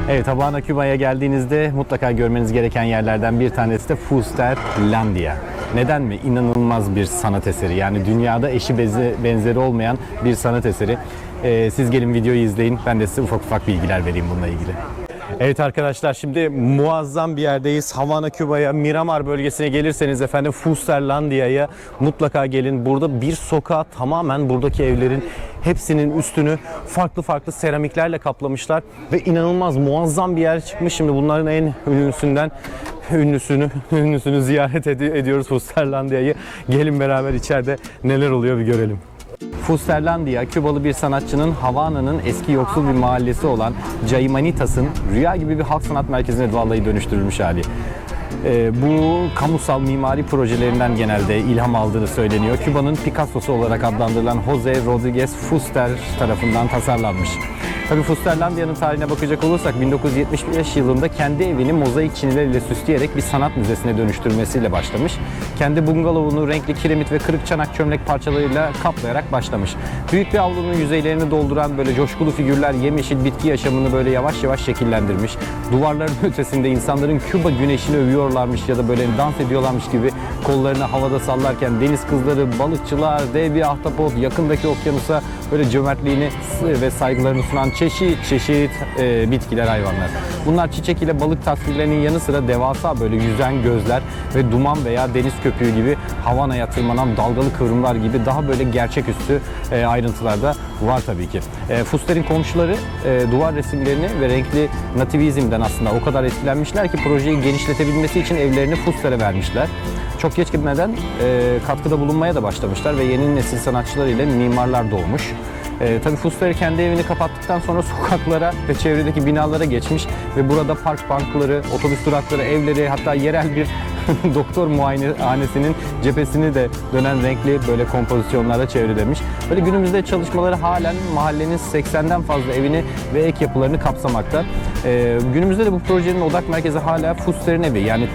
Speaker 2: Evet, Havana Küba'ya geldiğinizde mutlaka görmeniz gereken yerlerden bir tanesi de Fusterlandia. Neden mi? İnanılmaz bir sanat eseri. Yani dünyada eşi benzeri olmayan bir sanat eseri. Siz gelin videoyu izleyin. Ben de size ufak ufak bilgiler vereyim bununla ilgili. Evet arkadaşlar, şimdi muazzam bir yerdeyiz. Havana, Küba'ya, Miramar bölgesine gelirseniz efendim Fusterlandia'ya mutlaka gelin. Burada bir sokağa tamamen buradaki evlerin hepsinin üstünü farklı farklı seramiklerle kaplamışlar ve inanılmaz muazzam bir yer çıkmış. Şimdi bunların en ünlüsünü ziyaret ediyoruz, Fusterlandia'yı. Gelin beraber içeride neler oluyor bir görelim. Fusterlandia, Kübalı bir sanatçının Havana'nın eski yoksul bir mahallesi olan Caimanitas'ın rüya gibi bir halk sanat merkezine vallahi dönüştürülmüş hali. Bu kamusal mimari projelerinden genelde ilham aldığını söyleniyor. Küba'nın Picasso'su olarak adlandırılan Jose Rodriguez Fuster tarafından tasarlanmış. Tabii Fusterlandia'nın tarihine bakacak olursak 1975 yılında kendi evini mozaik çinilerle süsleyerek bir sanat müzesine dönüştürmesiyle başlamış. Kendi bungalovunu renkli kiremit ve kırık çanak çömlek parçalarıyla kaplayarak başlamış. Büyük bir avlunun yüzeylerini dolduran böyle coşkulu figürler yemyeşil bitki yaşamını böyle yavaş yavaş şekillendirmiş. Duvarların ötesinde insanların Küba güneşini övüyorlarmış ya da böyle dans ediyorlarmış gibi kollarını havada sallarken deniz kızları, balıkçılar, dev bir ahtapot, yakındaki okyanusa böyle cömertliğini ve saygılarını sunan çeşit çeşit bitkiler, hayvanlar. Bunlar çiçek ile balık tasvirlerinin yanı sıra devasa böyle yüzen gözler ve duman veya deniz köpüğü gibi Havana'ya tırmanan dalgalı kıvrımlar gibi daha böyle gerçeküstü ayrıntılar da var tabii ki. Fuster'in komşuları duvar resimlerini ve renkli nativizmden aslında o kadar etkilenmişler ki projeyi genişletebilmesi için evlerini Fuster'e vermişler. Çok geç gitmeden katkıda bulunmaya da başlamışlar ve yeni nesil sanatçılar ile mimarlar doğmuş. Tabii Fuster kendi evini kapattıktan sonra sokaklara ve çevredeki binalara geçmiş ve burada park bankları, otobüs durakları, evleri, hatta yerel bir doktor muayenehanesinin cephesini de dönen renkli böyle kompozisyonlara çevrilemiş. Böyle günümüzde çalışmaları halen mahallenin 80'den fazla evini ve ek yapılarını kapsamakta. Günümüzde de bu projenin odak merkezi hala Fuster'in evi, yani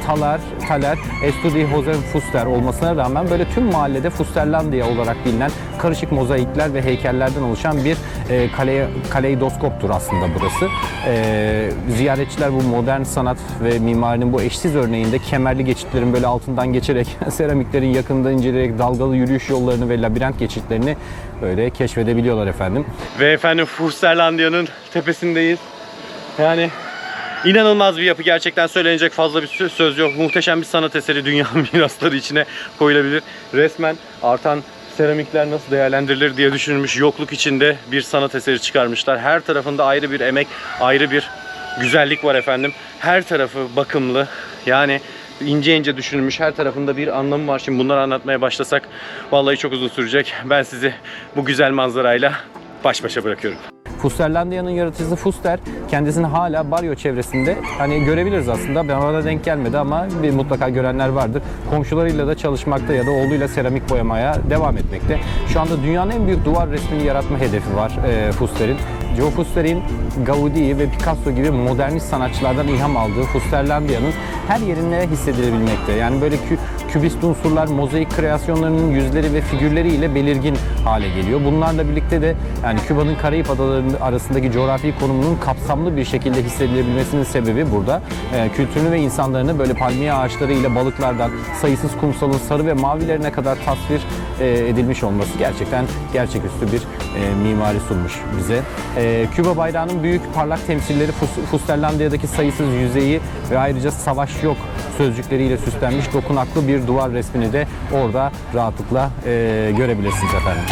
Speaker 2: Thaler Estudi Jose Fuster olmasına rağmen böyle tüm mahallede Fusterlandia olarak bilinen karışık mozaikler ve heykellerden oluşan bir kaleidoskoptur aslında burası. Ziyaretçiler bu modern sanat ve mimarinin bu eşsiz örneğinde kemerli geçitlerin böyle altından geçerek, seramiklerin yakından inceleyerek dalgalı yürüyüş yollarını ve labirent geçitlerini böyle keşfedebiliyorlar efendim.
Speaker 1: Ve efendim Fusterlandia'nın tepesindeyiz. Yani inanılmaz bir yapı, gerçekten söylenecek fazla bir söz yok. Muhteşem bir sanat eseri, dünya mirasları içine koyulabilir. Resmen artan seramikler nasıl değerlendirilir diye düşünülmüş, yokluk içinde bir sanat eseri çıkarmışlar. Her tarafında ayrı bir emek, ayrı bir güzellik var efendim. Her tarafı bakımlı, yani ince ince düşünülmüş, her tarafında bir anlamı var. Şimdi bunları anlatmaya başlasak vallahi çok uzun sürecek. Ben sizi bu güzel manzarayla baş başa bırakıyorum.
Speaker 2: Fusterlandia'nın yaratıcısı Fuster kendisini hala Barrio çevresinde hani görebiliriz aslında. Bana denk gelmedi ama mutlaka görenler vardır. Komşularıyla da çalışmakta ya da oğluyla seramik boyamaya devam etmekte. Şu anda dünyanın en büyük duvar resmini yaratma hedefi var Fuster'in. Joe Fuster'in Gaudi ve Picasso gibi modernist sanatçılardan ilham aldığı Fusterlandia'nın her yerinde hissedilebilmekte. Yani böyle kübist unsurlar mozaik kreasyonlarının yüzleri ve figürleriyle belirgin hale geliyor. Bunlarla birlikte de yani Küba'nın Karayip adaları arasındaki coğrafi konumunun kapsamlı bir şekilde hissedilebilmesinin sebebi burada. Kültürünü ve insanlarını böyle palmiye ağaçları ile balıklardan sayısız kumsalın sarı ve mavilerine kadar tasvir edilmiş olması gerçekten gerçeküstü bir mimari sunmuş bize. Küba bayrağının büyük parlak temsilleri Fusterlandia'daki sayısız yüzeyi ve ayrıca savaş yok sözcükleriyle süslenmiş dokunaklı bir duvar resmini de orada rahatlıkla görebilirsiniz efendim.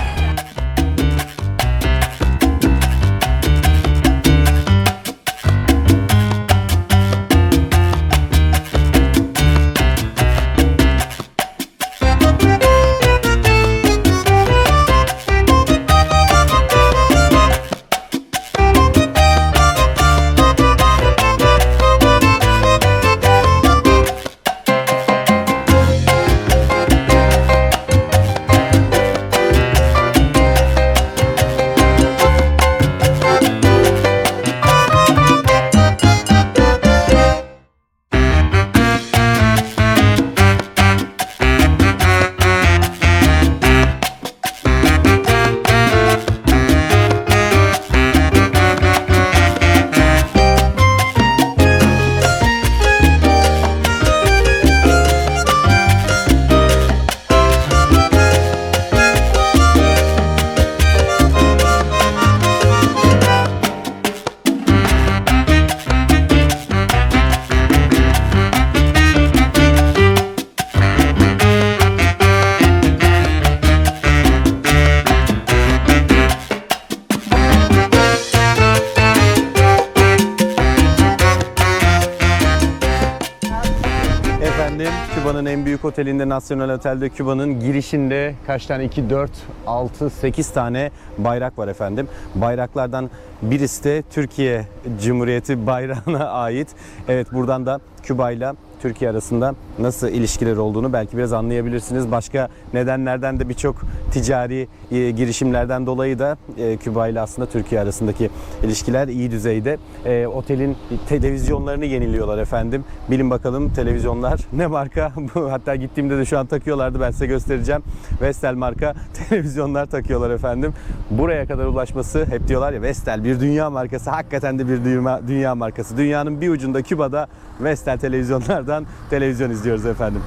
Speaker 1: Küba'nın en büyük otelinde, National Otel'de Küba'nın girişinde kaç tane? 2, 4, 6, 8 tane bayrak var efendim. Bayraklardan birisi de Türkiye Cumhuriyeti bayrağına ait. Evet, buradan da Küba ile Türkiye arasında nasıl ilişkiler olduğunu belki biraz anlayabilirsiniz. Başka nedenlerden de birçok ticari girişimlerden dolayı da Küba ile aslında Türkiye arasındaki ilişkiler iyi düzeyde. Otelin televizyonlarını yeniliyorlar efendim. Bilin bakalım televizyonlar ne marka? Hatta gittiğimde de şu an takıyorlardı, ben size göstereceğim. Vestel marka televizyonlar takıyorlar efendim. Buraya kadar ulaşması, hep diyorlar ya Vestel bir dünya markası, hakikaten de bir dünya markası. Dünyanın bir ucunda Küba'da Vestel televizyonlardan televizyon izliyoruz efendim.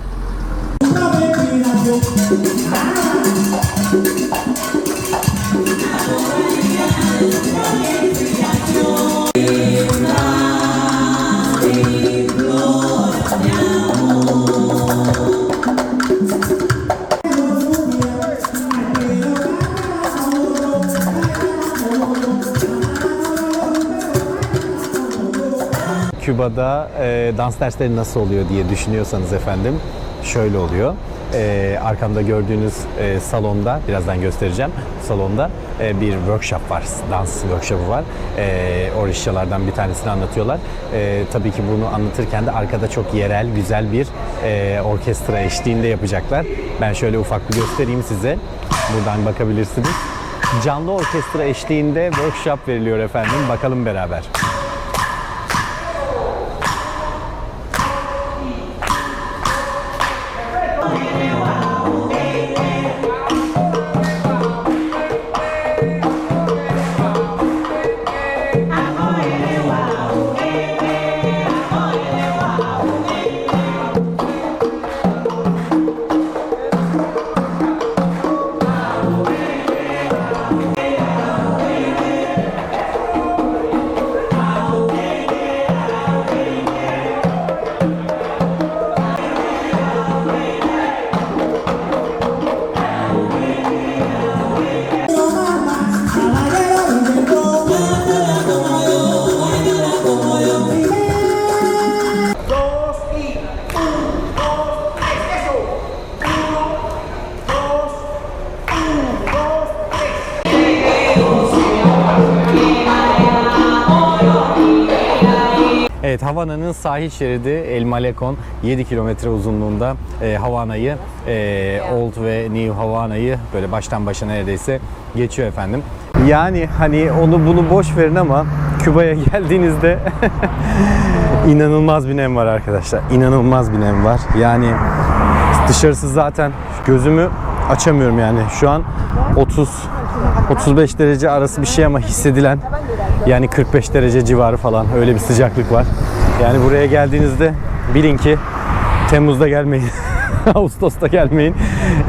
Speaker 1: Küba'da dans dersleri nasıl oluyor diye düşünüyorsanız efendim şöyle oluyor. Arkamda gördüğünüz salonda, birazdan göstereceğim, salonda bir workshop var, dans workshopu var. Orişyalardan bir tanesini anlatıyorlar. Tabii ki bunu anlatırken de arkada çok yerel, güzel bir orkestra eşliğinde yapacaklar. Ben şöyle ufak bir göstereyim size. Buradan bakabilirsiniz. Canlı orkestra eşliğinde workshop veriliyor efendim. Bakalım beraber. Evet, Havana'nın sahil şeridi El Malecón 7 kilometre uzunluğunda Havana'yı, Old ve New Havana'yı böyle baştan başa neredeyse geçiyor efendim. Yani hani onu bunu boş verin ama Küba'ya geldiğinizde inanılmaz bir nem var arkadaşlar. İnanılmaz bir nem var. Yani dışarısı zaten gözümü açamıyorum yani. Şu an 30-35 derece arası bir şey ama hissedilen yani 45 derece civarı falan, öyle bir sıcaklık var. Yani buraya geldiğinizde bilin ki Temmuz'da gelmeyin. Ağustos'ta gelmeyin.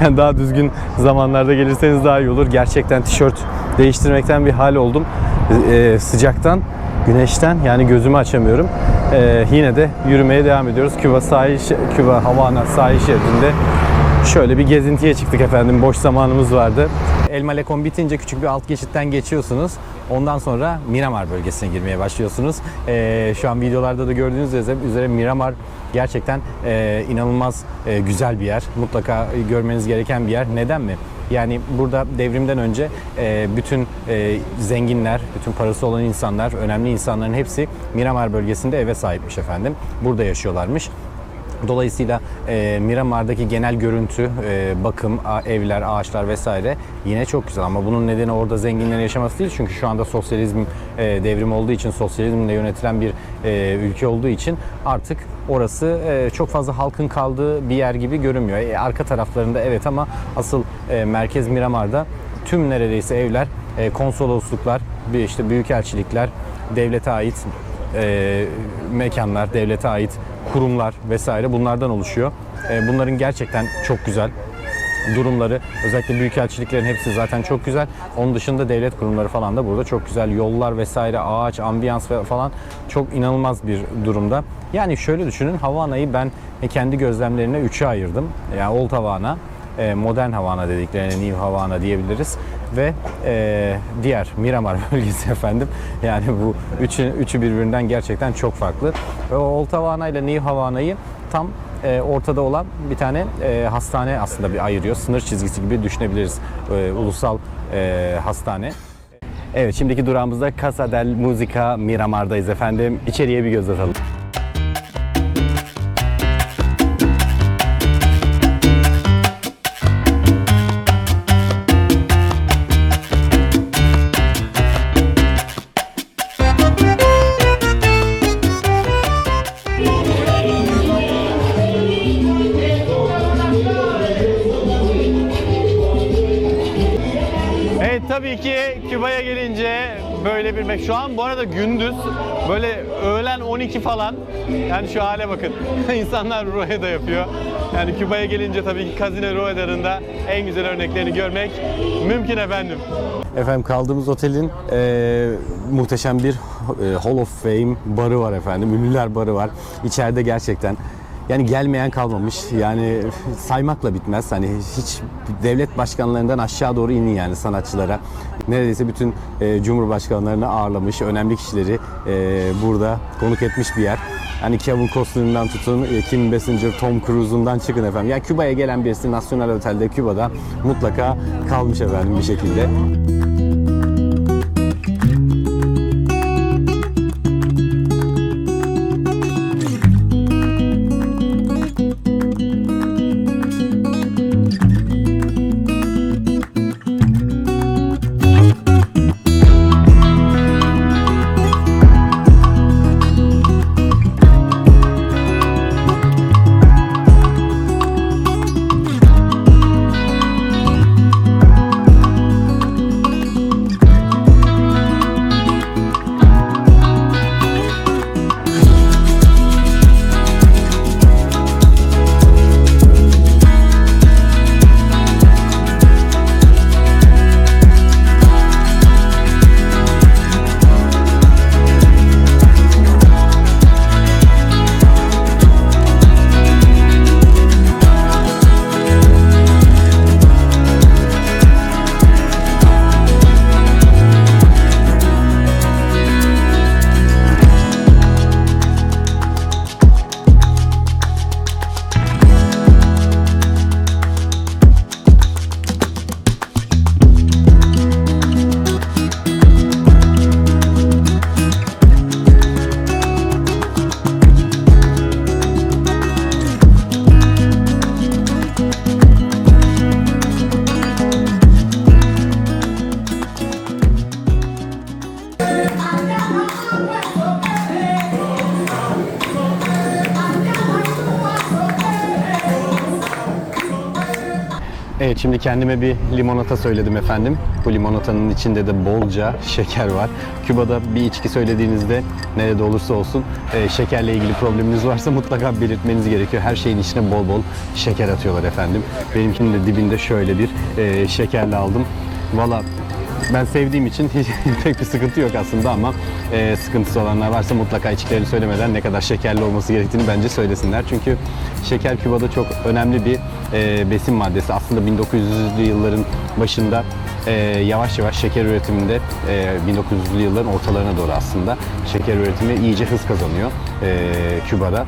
Speaker 1: Yani daha düzgün zamanlarda gelirseniz daha iyi olur. Gerçekten tişört değiştirmekten bir hal oldum. Sıcaktan, güneşten yani gözümü açamıyorum. Yine de yürümeye devam ediyoruz. Küba Havana sahil şeridinde şöyle bir gezintiye çıktık efendim. Boş zamanımız vardı. El Malecón bitince küçük bir alt geçitten geçiyorsunuz. Ondan sonra Miramar bölgesine girmeye başlıyorsunuz. Şu an videolarda da gördüğünüz üzere Miramar gerçekten inanılmaz güzel bir yer. Mutlaka görmeniz gereken bir yer. Neden mi? Yani burada devrimden önce bütün zenginler, bütün parası olan insanlar, önemli insanların hepsi Miramar bölgesinde eve sahipmiş efendim. Burada yaşıyorlarmış. Dolayısıyla Miramar'daki genel görüntü, bakım, evler, ağaçlar vesaire yine çok güzel ama bunun nedeni orada zenginlerin yaşaması değil. Çünkü şu anda sosyalizm devrim olduğu için, sosyalizmle yönetilen bir ülke olduğu için artık orası çok fazla halkın kaldığı bir yer gibi görünmüyor. Arka taraflarında evet ama asıl merkez Miramar'da tüm neredeyse evler, konsolosluklar, işte büyükelçilikler, devlete ait mekanlar, devlete ait kurumlar vesaire bunlardan oluşuyor. Bunların gerçekten çok güzel durumları, özellikle büyükelçiliklerin hepsi zaten çok güzel. Onun dışında devlet kurumları falan da burada çok güzel. Yollar vesaire, ağaç, ambiyans falan çok inanılmaz bir durumda. Yani şöyle düşünün, Havana'yı ben kendi gözlemlerine 3'e ayırdım. Yani Old Havana, modern Havana dediklerine New Havana diyebiliriz ve diğer Miramar bölgesi efendim. Yani bu üçü birbirinden gerçekten çok farklı. Ve Old Havana ile New Havana'yı tam
Speaker 2: ortada olan bir tane hastane aslında bir ayırıyor. Sınır çizgisi gibi düşünebiliriz. Ulusal hastane. Evet, şimdiki durağımızda Casa del Musica Miramar'dayız efendim. İçeriye bir göz atalım. Evet, tabii ki Küba'ya gelince böyle bir şu an bu arada gündüz, böyle öğlen 12 falan, yani şu hale bakın. İnsanlar rueda yapıyor. Yani Küba'ya gelince tabii ki Casino Rueda'nın en güzel örneklerini görmek mümkün efendim. Efendim, kaldığımız otelin muhteşem bir Hall of Fame barı var efendim. Ünlüler barı var. İçeride gerçekten yani gelmeyen kalmamış. Yani saymakla bitmez. Hani hiç devlet başkanlarından aşağı doğru inin yani sanatçılara. Neredeyse bütün cumhurbaşkanlarını ağırlamış, önemli kişileri burada konuk etmiş bir yer. Hani Kevin Costner'ından tutun, Kim Basinger, Tom Cruise'undan çıkın efendim. Yani Küba'ya gelen birisi National Otel'de Küba'da mutlaka kalmış efendim bir şekilde. Evet, şimdi kendime bir limonata söyledim efendim. Bu limonatanın içinde de bolca şeker var. Küba'da bir içki söylediğinizde nerede olursa olsun şekerle ilgili probleminiz varsa mutlaka belirtmeniz gerekiyor. Her şeyin içine bol bol şeker atıyorlar efendim. Benimkinin de dibinde şöyle bir şekerle aldım. Valla ben sevdiğim için pek bir sıkıntı yok aslında ama sıkıntısı olanlar varsa mutlaka içkilerini söylemeden ne kadar şekerli olması gerektiğini bence söylesinler. Çünkü şeker Küba'da çok önemli bir besin maddesi. Aslında 1900'lü yılların başında yavaş yavaş şeker üretiminde 1900'lü yılların ortalarına doğru aslında şeker üretimi iyice hız kazanıyor Küba'da.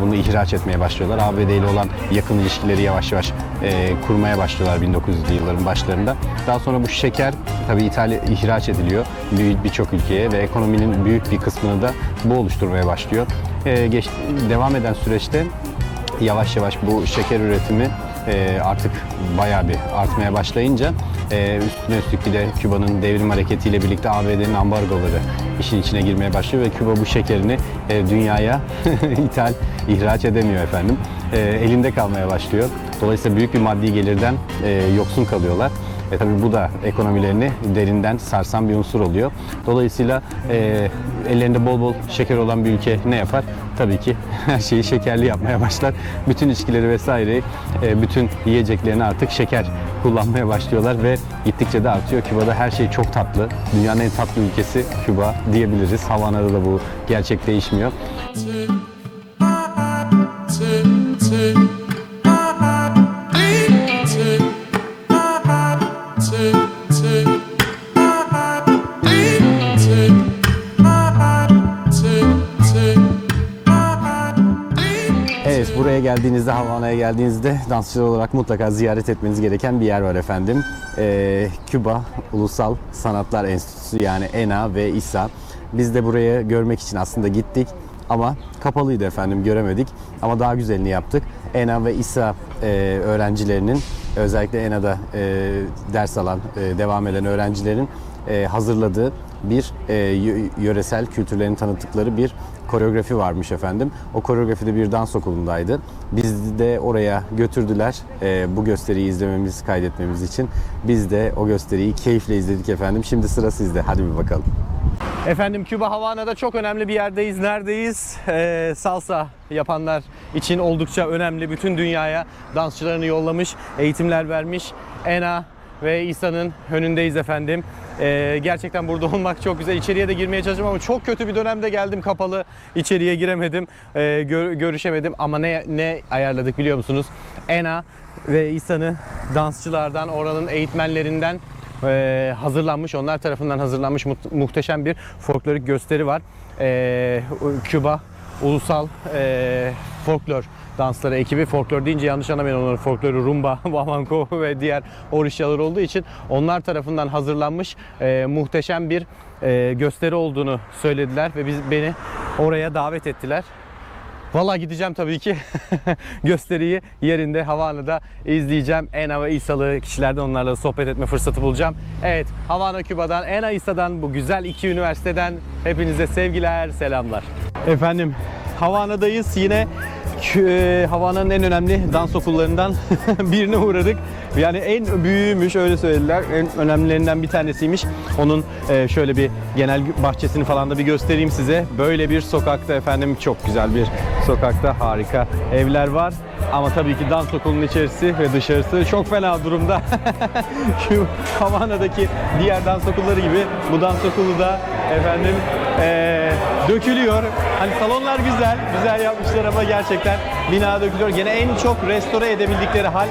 Speaker 2: Bunu ihraç etmeye başlıyorlar. ABD ile olan yakın ilişkileri yavaş yavaş kurmaya başlıyorlar 1900'lü yılların başlarında. Daha sonra bu şeker tabii ihraç ediliyor birçok ülkeye ve ekonominin büyük bir kısmını da bu oluşturmaya başlıyor. Devam eden süreçte yavaş yavaş bu şeker üretimi artık bayağı bir artmaya başlayınca üstüne üstlük bir de Küba'nın devrim hareketiyle birlikte ABD'nin ambargoları işin içine girmeye başlıyor ve Küba bu şekerini dünyaya ihraç edemiyor efendim. Elinde kalmaya başlıyor. Dolayısıyla büyük bir maddi gelirden yoksun kalıyorlar. Tabii bu da ekonomilerini derinden sarsan bir unsur oluyor. Dolayısıyla ellerinde bol bol şeker olan bir ülke ne yapar? Tabii ki her şeyi şekerli yapmaya başlar. Bütün içkileri vesaireyi, bütün yiyeceklerini artık şeker kullanmaya başlıyorlar ve gittikçe de artıyor. Küba'da her şey çok tatlı. Dünyanın en tatlı ülkesi Küba diyebiliriz. Havana'da da bu gerçek değişmiyor. Havana'ya geldiğinizde dansçılar olarak mutlaka ziyaret etmeniz gereken bir yer var efendim. Küba Ulusal Sanatlar Enstitüsü, yani ENA ve İSA. Biz de buraya görmek için aslında gittik ama kapalıydı efendim, göremedik. Ama daha güzelini yaptık. ENA ve İSA öğrencilerinin, özellikle ENA'da ders alan, devam eden öğrencilerin hazırladığı bir yöresel kültürlerini tanıttıkları bir koreografi varmış efendim. O koreografi de bir dans okulundaydı. Biz de oraya götürdüler bu gösteriyi izlememiz, kaydetmemiz için. Biz de o gösteriyi keyifle izledik efendim. Şimdi sıra sizde. Hadi bir bakalım. Efendim, Küba Havana'da çok önemli bir yerdeyiz. Neredeyiz? Salsa yapanlar için oldukça önemli. Bütün dünyaya dansçılarını yollamış, eğitimler vermiş. ENA ve İSA'nın önündeyiz efendim. Gerçekten burada olmak çok güzel. İçeriye de girmeye çalıştım ama çok kötü bir dönemde geldim, kapalı. İçeriye giremedim, görüşemedim ama ne ayarladık biliyor musunuz? ENA ve İSA'nı dansçılardan, oranın eğitmenlerinden hazırlanmış, onlar tarafından hazırlanmış muhteşem bir folklorik gösteri var. Küba Ulusal Folklor Dansları ekibi, folklor deyince yanlış anlamayın, onların folkloru rumba, flamenco ve diğer orişyalar olduğu için onlar tarafından hazırlanmış muhteşem bir gösteri olduğunu söylediler ve beni oraya davet ettiler. Vallahi gideceğim tabii ki. Gösteriyi yerinde, Havana'da izleyeceğim. ENA ve İSA'lı kişilerden, onlarla sohbet etme fırsatı bulacağım. Evet, Havana Küba'dan, ENA İSA'dan, bu güzel iki üniversiteden hepinize sevgiler, selamlar. Efendim, Havana'dayız. Yine Havana'nın en önemli dans okullarından birine uğradık. Yani en büyüğüymüş, öyle söylediler. En önemlilerinden bir tanesiymiş. Onun şöyle bir genel bahçesini falan da bir göstereyim size. Böyle bir sokakta efendim, çok güzel bir sokakta, harika evler var. Ama tabii ki dans okulunun içerisi ve dışarısı çok fena durumda. Şu Havana'daki diğer dans okulları gibi bu dans okulu da efendim dökülüyor. Hani salonlar güzel yapmışlar ama gerçekten bina dökülüyor. Gene en çok restore edebildikleri hal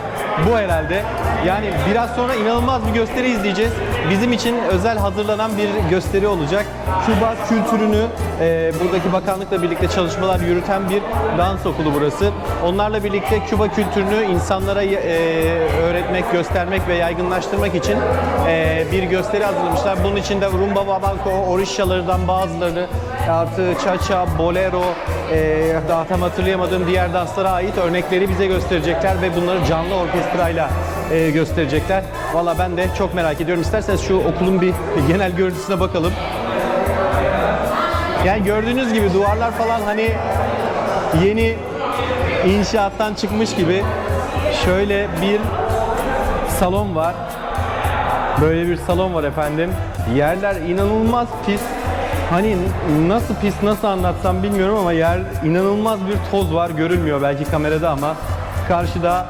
Speaker 2: bu herhalde. Yani biraz sonra inanılmaz bir gösteri izleyeceğiz. Bizim için özel hazırlanan bir gösteri olacak. Küba kültürünü buradaki bakanlıkla birlikte çalışmalar yürüten bir dans okulu burası. Onlarla birlikte Küba kültürünü insanlara öğretmek, göstermek ve yaygınlaştırmak için bir gösteri hazırlamışlar. Bunun için de rumba, flamenco, orişyalardan bazıları, artı cha-cha, bolero, daha tam hatırlayamadığım diğer danslara ait örnekleri bize gösterecekler ve bunları canlı orkestrayla gösterecekler. Valla ben de çok merak ediyorum. İsterseniz şu okulun bir genel görüntüsüne bakalım. Yani gördüğünüz gibi duvarlar falan hani yeni inşaattan çıkmış gibi. Şöyle bir salon var. Böyle bir salon var efendim. Yerler inanılmaz pis. Hani nasıl pis, nasıl anlatsam bilmiyorum ama yer inanılmaz bir toz var. Görülmüyor belki kamerada ama karşıda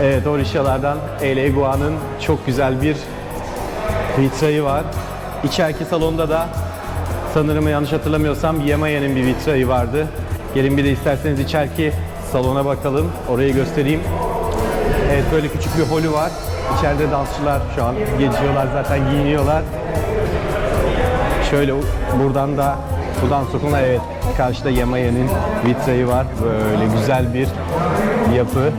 Speaker 2: evet, orişyalardan El Egua'nın çok güzel bir vitrayı var. İçeriki salonda da sanırım yanlış hatırlamıyorsam Yemaye'nin bir vitrayı vardı. Gelin bir de isterseniz içeriki salona bakalım. Orayı göstereyim. Evet, böyle küçük bir holü var. İçeride dansçılar şu an geçiyorlar, zaten giyiniyorlar. Şöyle buradan da bu dans okuluna, evet, karşıda Yemaye'nin vitrayı var. Böyle güzel bir yapı.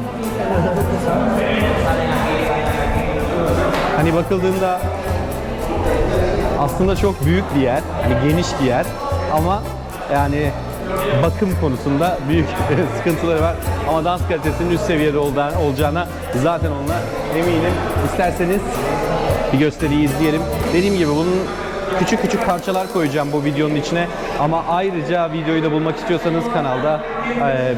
Speaker 2: Hani bakıldığında aslında çok büyük bir yer, hani geniş bir yer ama yani bakım konusunda büyük sıkıntıları var. Ama dans kalitesinin üst seviyede olacağına zaten onunla eminim. İsterseniz bir gösteriyi izleyelim. Dediğim gibi bunun küçük küçük parçalar koyacağım bu videonun içine. Ama ayrıca videoyu da bulmak istiyorsanız kanalda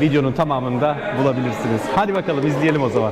Speaker 2: videonun tamamında bulabilirsiniz. Hadi bakalım izleyelim o zaman.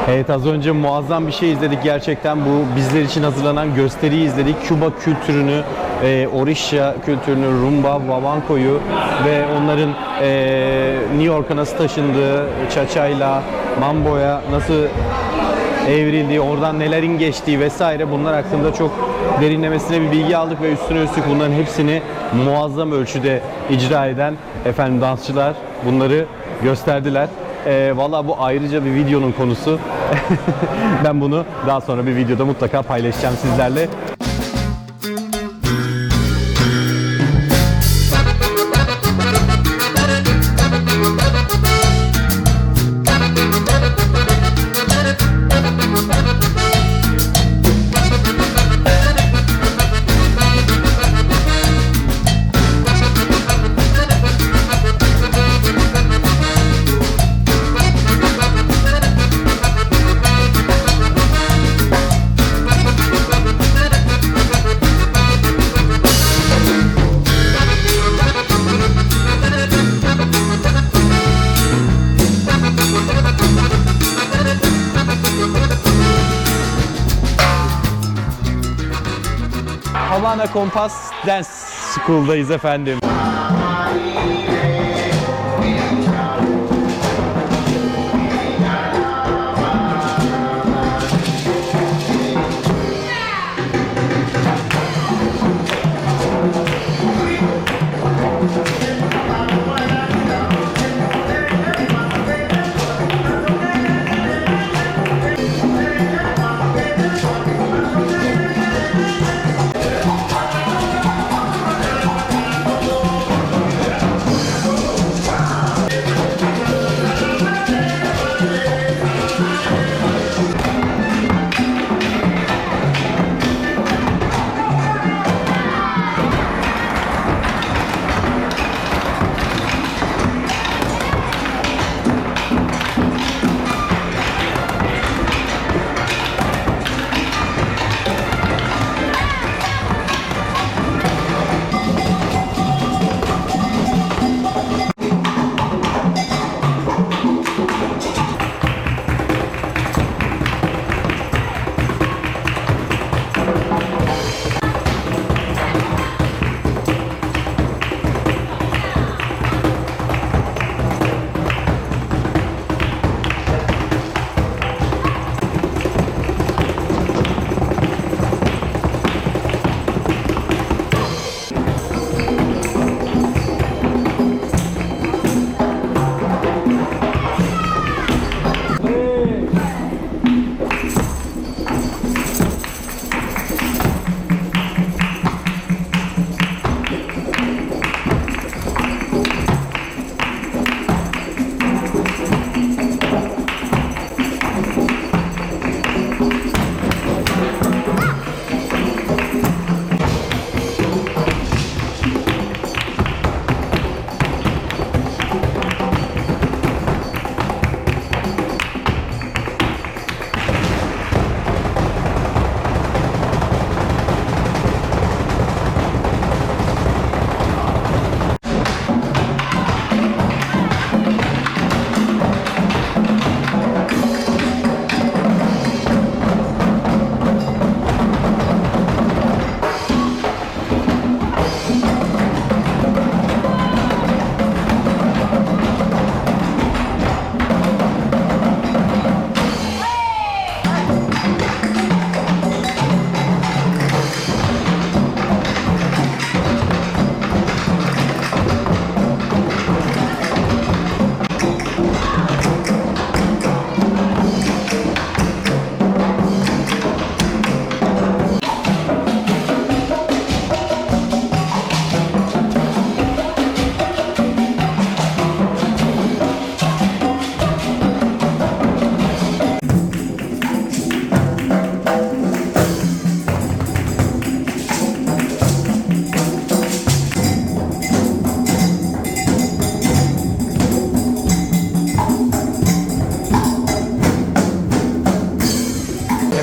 Speaker 1: Evet, az önce muazzam bir şey izledik gerçekten. Bu bizler için hazırlanan gösteriyi izledik. Küba kültürünü, Orisha kültürünü, rumba, vavanko'yu ve onların New York'a nasıl taşındığı, cha-cha'yla, mambo'ya nasıl evrildiği, oradan nelerin geçtiği vesaire, bunlar hakkında çok derinlemesine bir bilgi aldık ve üstüne üstlük bunların hepsini muazzam ölçüde icra eden dansçılar bunları gösterdiler. Valla bu ayrıca bir videonun konusu. Ben bunu daha sonra bir videoda mutlaka paylaşacağım sizlerle.
Speaker 2: Habana Kompas Dance School'dayız efendim.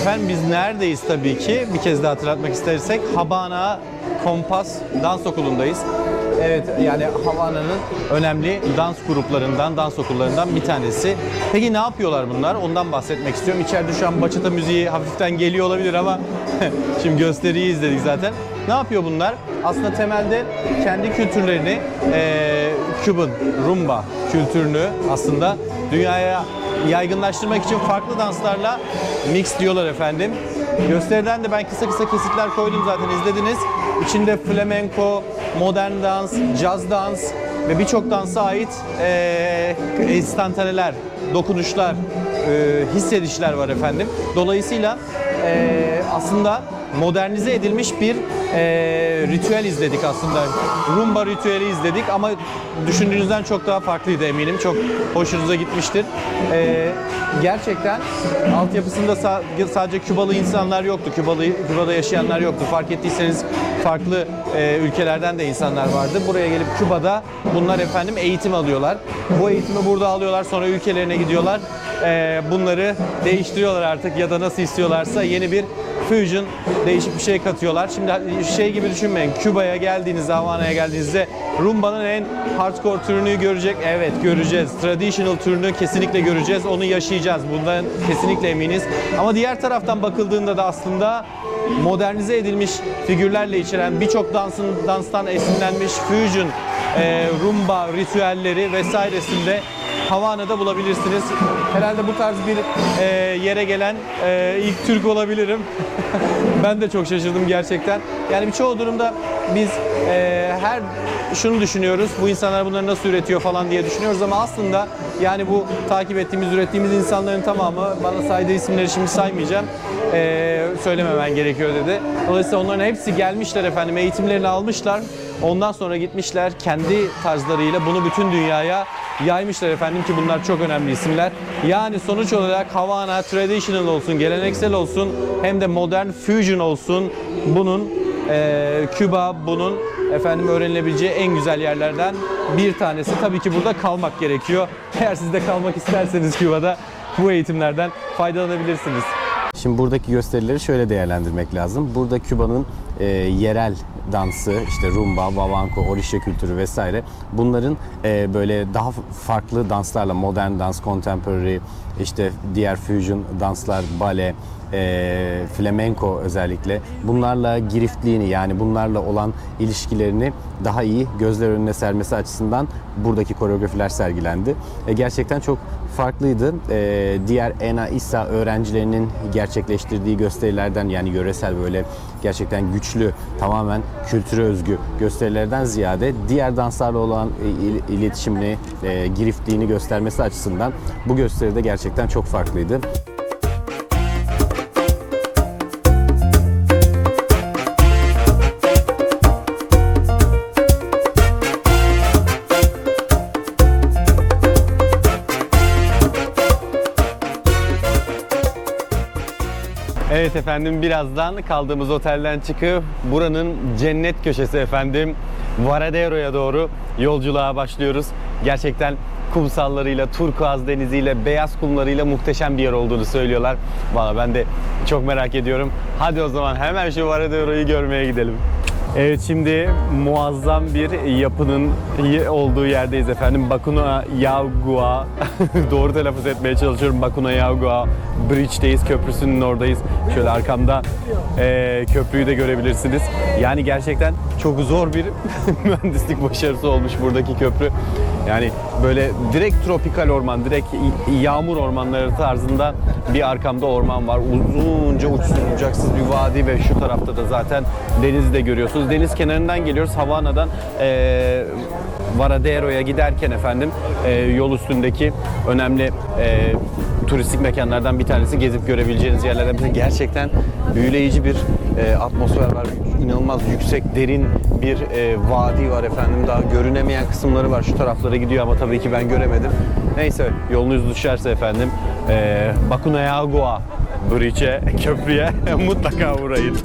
Speaker 2: Efendim biz neredeyiz tabii ki? Bir kez daha hatırlatmak istersek Habana Kompas Dans Okulu'ndayız. Evet, yani Havana'nın önemli dans gruplarından, dans okullarından bir tanesi. Peki ne yapıyorlar bunlar? Ondan bahsetmek istiyorum. İçeride şu an bachata müziği hafiften geliyor olabilir ama şimdi gösteriyi izledik zaten. Ne yapıyor bunlar? Aslında temelde kendi kültürlerini, Cuban, rumba kültürünü aslında dünyaya yaygınlaştırmak için farklı danslarla mix diyorlar efendim. Gösteriden de ben kısa kesitler koydum, zaten izlediniz. İçinde flamenco, modern dans, caz dans ve birçok dansa ait enstantaneler, dokunuşlar, hissedişler var efendim. Dolayısıyla aslında modernize edilmiş bir ritüel izledik aslında. Rumba ritüeli izledik ama düşündüğünüzden çok daha farklıydı eminim. Çok hoşunuza gitmiştir. Gerçekten altyapısında sadece Kübalı insanlar yoktu. Küba'da yaşayanlar yoktu. Fark ettiyseniz farklı ülkelerden de insanlar vardı. Buraya gelip Küba'da bunlar efendim eğitim alıyorlar. Bu eğitimi burada alıyorlar, sonra ülkelerine gidiyorlar. Bunları değiştiriyorlar artık ya da nasıl istiyorlarsa yeni bir fusion değişik bir şey katıyorlar. Şimdi şey gibi düşünmeyin. Küba'ya geldiğinizde, Havana'ya geldiğinizde rumba'nın en hardcore türünü görecek. Evet, göreceğiz. Traditional türünü kesinlikle göreceğiz. Onu yaşayacağız. Bundan kesinlikle eminiz. Ama diğer taraftan bakıldığında da aslında modernize edilmiş figürlerle içeren birçok danstan esinlenmiş fusion rumba ritüelleri vesairesinde Havana'da bulabilirsiniz. Herhalde bu tarz bir yere gelen ilk Türk olabilirim. Ben de çok şaşırdım gerçekten. Yani birçoğu durumda biz şunu düşünüyoruz. Bu insanlar bunları nasıl üretiyor falan diye düşünüyoruz ama aslında yani bu takip ettiğimiz, ürettiğimiz insanların tamamı, bana saydığı isimleri şimdi saymayacağım, söylememen gerekiyor dedi. Dolayısıyla onların hepsi gelmişler efendim, eğitimlerini almışlar. Ondan sonra gitmişler kendi tarzlarıyla bunu bütün dünyaya yaymışlar efendim ki bunlar çok önemli isimler. Yani sonuç olarak Havana traditional olsun, geleneksel olsun hem de modern fusion olsun bunun Küba bunun efendim öğrenilebileceği en güzel yerlerden bir tanesi. Tabii ki burada kalmak gerekiyor. Eğer siz de kalmak isterseniz Küba'da bu eğitimlerden faydalanabilirsiniz. Şimdi buradaki gösterileri şöyle değerlendirmek lazım. Burada Küba'nın yerel dansı, işte rumba, guaguancó, orisha kültürü vesaire bunların böyle daha farklı danslarla modern dans, contemporary, işte diğer fusion danslar, bale, flamenco özellikle bunlarla giriftliğini yani bunlarla olan ilişkilerini daha iyi gözler önüne sermesi açısından buradaki koreografiler sergilendi. Gerçekten çok farklıydı. Diğer ENA İSA öğrencilerinin gerçekleştirdiği gösterilerden yani yöresel böyle gerçekten güçlü tamamen kültüre özgü gösterilerden ziyade diğer danslarla olan iletişimini, giriftliğini göstermesi açısından bu gösteri de gerçekten çok farklıydı. Evet efendim birazdan kaldığımız otelden çıkıp buranın cennet köşesi efendim Varadero'ya doğru yolculuğa başlıyoruz. Gerçekten kumsallarıyla, turkuaz deniziyle, beyaz kumlarıyla muhteşem bir yer olduğunu söylüyorlar. Valla ben de çok merak ediyorum. Hadi o zaman hemen şu Varadero'yu görmeye gidelim. Evet şimdi muazzam bir yapının olduğu yerdeyiz efendim. Bacuna-Yaugua doğru telaffuz etmeye çalışıyorum. Bacuna-Yaugua Bridge'deyiz. Köprüsünün oradayız. Şöyle arkamda köprüyü de görebilirsiniz. Yani gerçekten çok zor bir mühendislik başarısı olmuş buradaki köprü. Yani böyle direkt tropikal orman, direkt yağmur ormanları tarzında bir arkamda orman var. Uzunca uçsuz bucaksız bir vadi ve şu tarafta da zaten denizi de görüyorsunuz. Deniz kenarından geliyoruz. Havana'dan Varadero'ya giderken efendim yol üstündeki önemli turistik mekanlardan bir tanesi, gezip görebileceğiniz yerlerden biri. Gerçekten büyüleyici bir atmosfer var. İnanılmaz yüksek, derin bir vadi var efendim. Daha görünemeyen kısımları var. Şu taraflara gidiyor ama tabii ki ben göremedim. Neyse yolunuz düşerse efendim Bacuna-Yaugua Bridge'e, köprüye mutlaka uğrayın.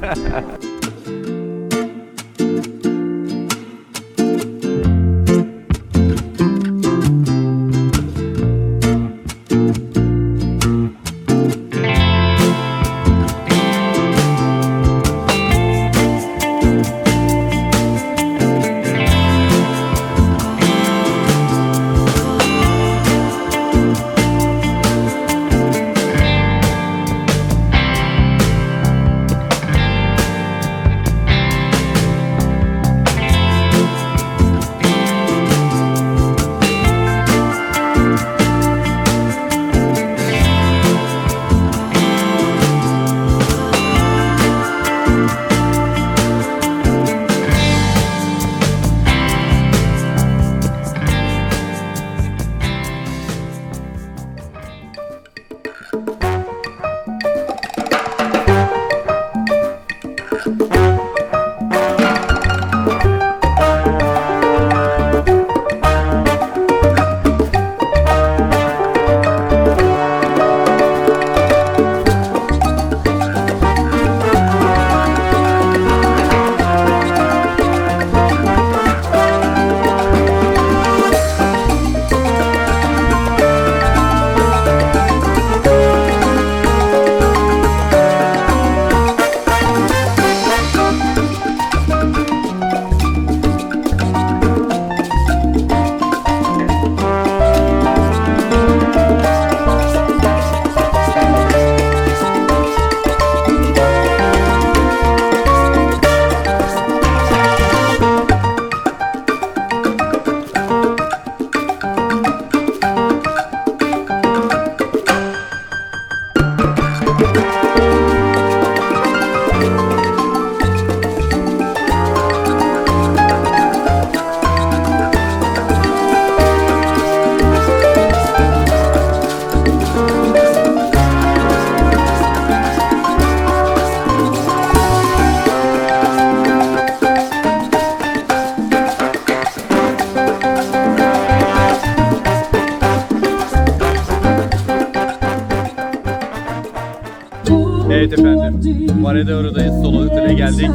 Speaker 1: Evet efendim, Varadero'dayız, Solo Otel'e geldik.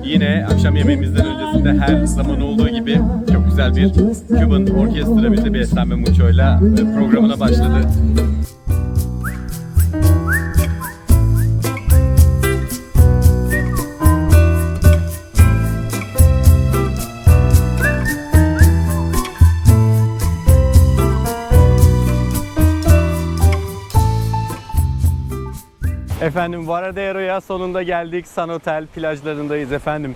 Speaker 1: Yine akşam yemeğimizden öncesinde her zaman olduğu gibi çok güzel bir Cuban orkestra bizi beslenme mucho'yla programına başladı. Efendim Varadero'ya sonunda geldik. Sun Otel plajlarındayız efendim.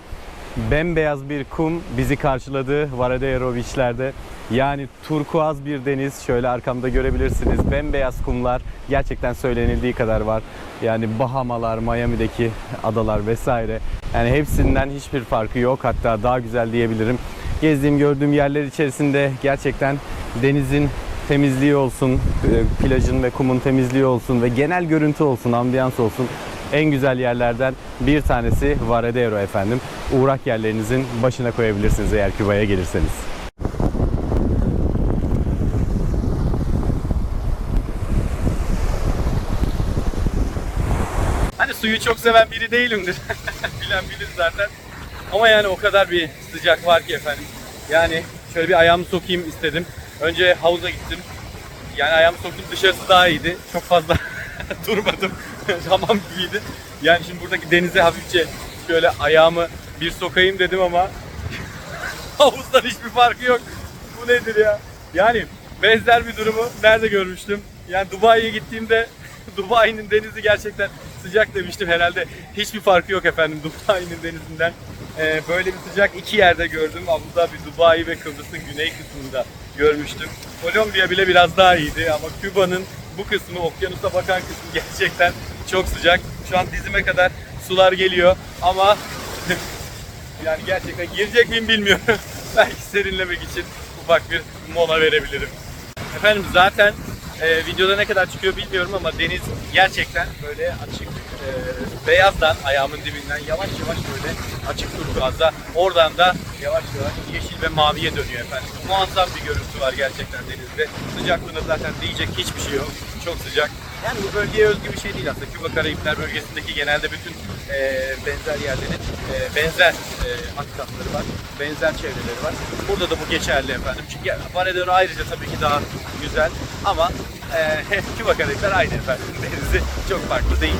Speaker 1: Bembeyaz bir kum bizi karşıladı Varadero Beach'lerde. Yani turkuaz bir deniz. Şöyle arkamda görebilirsiniz. Bembeyaz kumlar. Gerçekten söylenildiği kadar var. Yani Bahamalar, Miami'deki adalar vesaire. Yani hepsinden hiçbir farkı yok. Hatta daha güzel diyebilirim. Gezdiğim, gördüğüm yerler içerisinde gerçekten denizin temizliği olsun, plajın ve kumun temizliği olsun ve genel görüntü olsun, ambiyans olsun. En güzel yerlerden bir tanesi Varadero efendim. Uğrak yerlerinizin başına koyabilirsiniz eğer Küba'ya gelirseniz. Hani suyu çok seven biri değilimdir. Bilen bilir zaten. Ama yani o kadar bir sıcak var ki efendim. Yani şöyle bir ayağımı sokayım istedim. Önce havuza gittim. Yani ayağımı soktum, dışarısı daha iyiydi. Çok fazla durmadım. Hamam gibiydi. Yani şimdi buradaki denize hafifçe şöyle ayağımı bir sokayım dedim ama havuzdan hiçbir farkı yok. Bu nedir ya? Yani benzer bir durumu nerede görmüştüm? Yani Dubai'ye gittiğimde Dubai'nin denizi gerçekten sıcak demiştim. Herhalde hiçbir farkı yok efendim Dubai'nin denizinden. Böyle bir sıcak iki yerde gördüm. Abu Dhabi, Dubai ve Kıbrıs'ın güney kısmında görmüştüm. Kolombiya bile biraz daha iyiydi ama Küba'nın bu kısmı, okyanusa bakan kısmı gerçekten çok sıcak. Şu an dizime kadar sular geliyor ama yani gerçekten girecek miyim bilmiyorum. Belki serinlemek için ufak bir mola verebilirim. Efendim zaten videoda ne kadar çıkıyor bilmiyorum ama deniz gerçekten böyle açık, beyazdan, ayağımın dibinden yavaş yavaş böyle açık turkuazda, oradan da yavaş yavaş yeşil ve maviye dönüyor efendim. Muazzam bir görüntü var gerçekten denizde. Sıcaklığına zaten diyecek hiçbir şey yok. Çok sıcak. Yani bu bölgeye özgü bir şey değil aslında. Küba Karayipler bölgesindeki genelde bütün benzer yerlerin benzer habitatları var. Benzer çevreleri var. Burada da bu geçerli efendim. Çünkü Varadero ayrıca tabii ki daha güzel ama Küba Karayipler aynı efendim. Denizi çok farklı değil.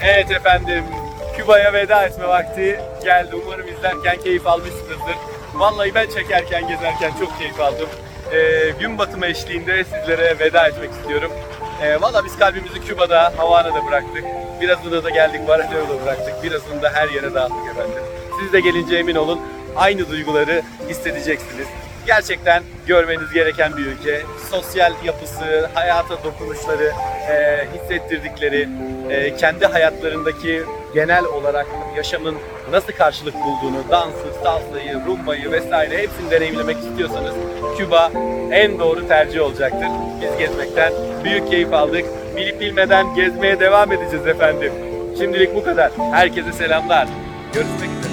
Speaker 1: Evet efendim, Küba'ya veda etme vakti geldi. Umarım izlerken keyif almışsınızdır. Vallahi ben çekerken, gezerken çok keyif aldım. Gün batımı eşliğinde sizlere veda etmek istiyorum. Vallahi biz kalbimizi Küba'da, Havana'da bıraktık. Birazını da geldik, Varadero'da bıraktık. Birazını da her yere dağıttık efendim. Siz de gelince emin olun, aynı duyguları hissedeceksiniz. Gerçekten görmeniz gereken bir ülke. Sosyal yapısı, hayata dokunuşları, hissettirdikleri, kendi hayatlarındaki genel olarak yaşamın nasıl karşılık bulduğunu, dansı, salsayı, rumbayı vesaire hepsini deneyimlemek istiyorsanız Küba en doğru tercih olacaktır. Biz gezmekten büyük keyif aldık. Bilip bilmeden gezmeye devam edeceğiz efendim. Şimdilik bu kadar. Herkese selamlar. Görüşmek üzere.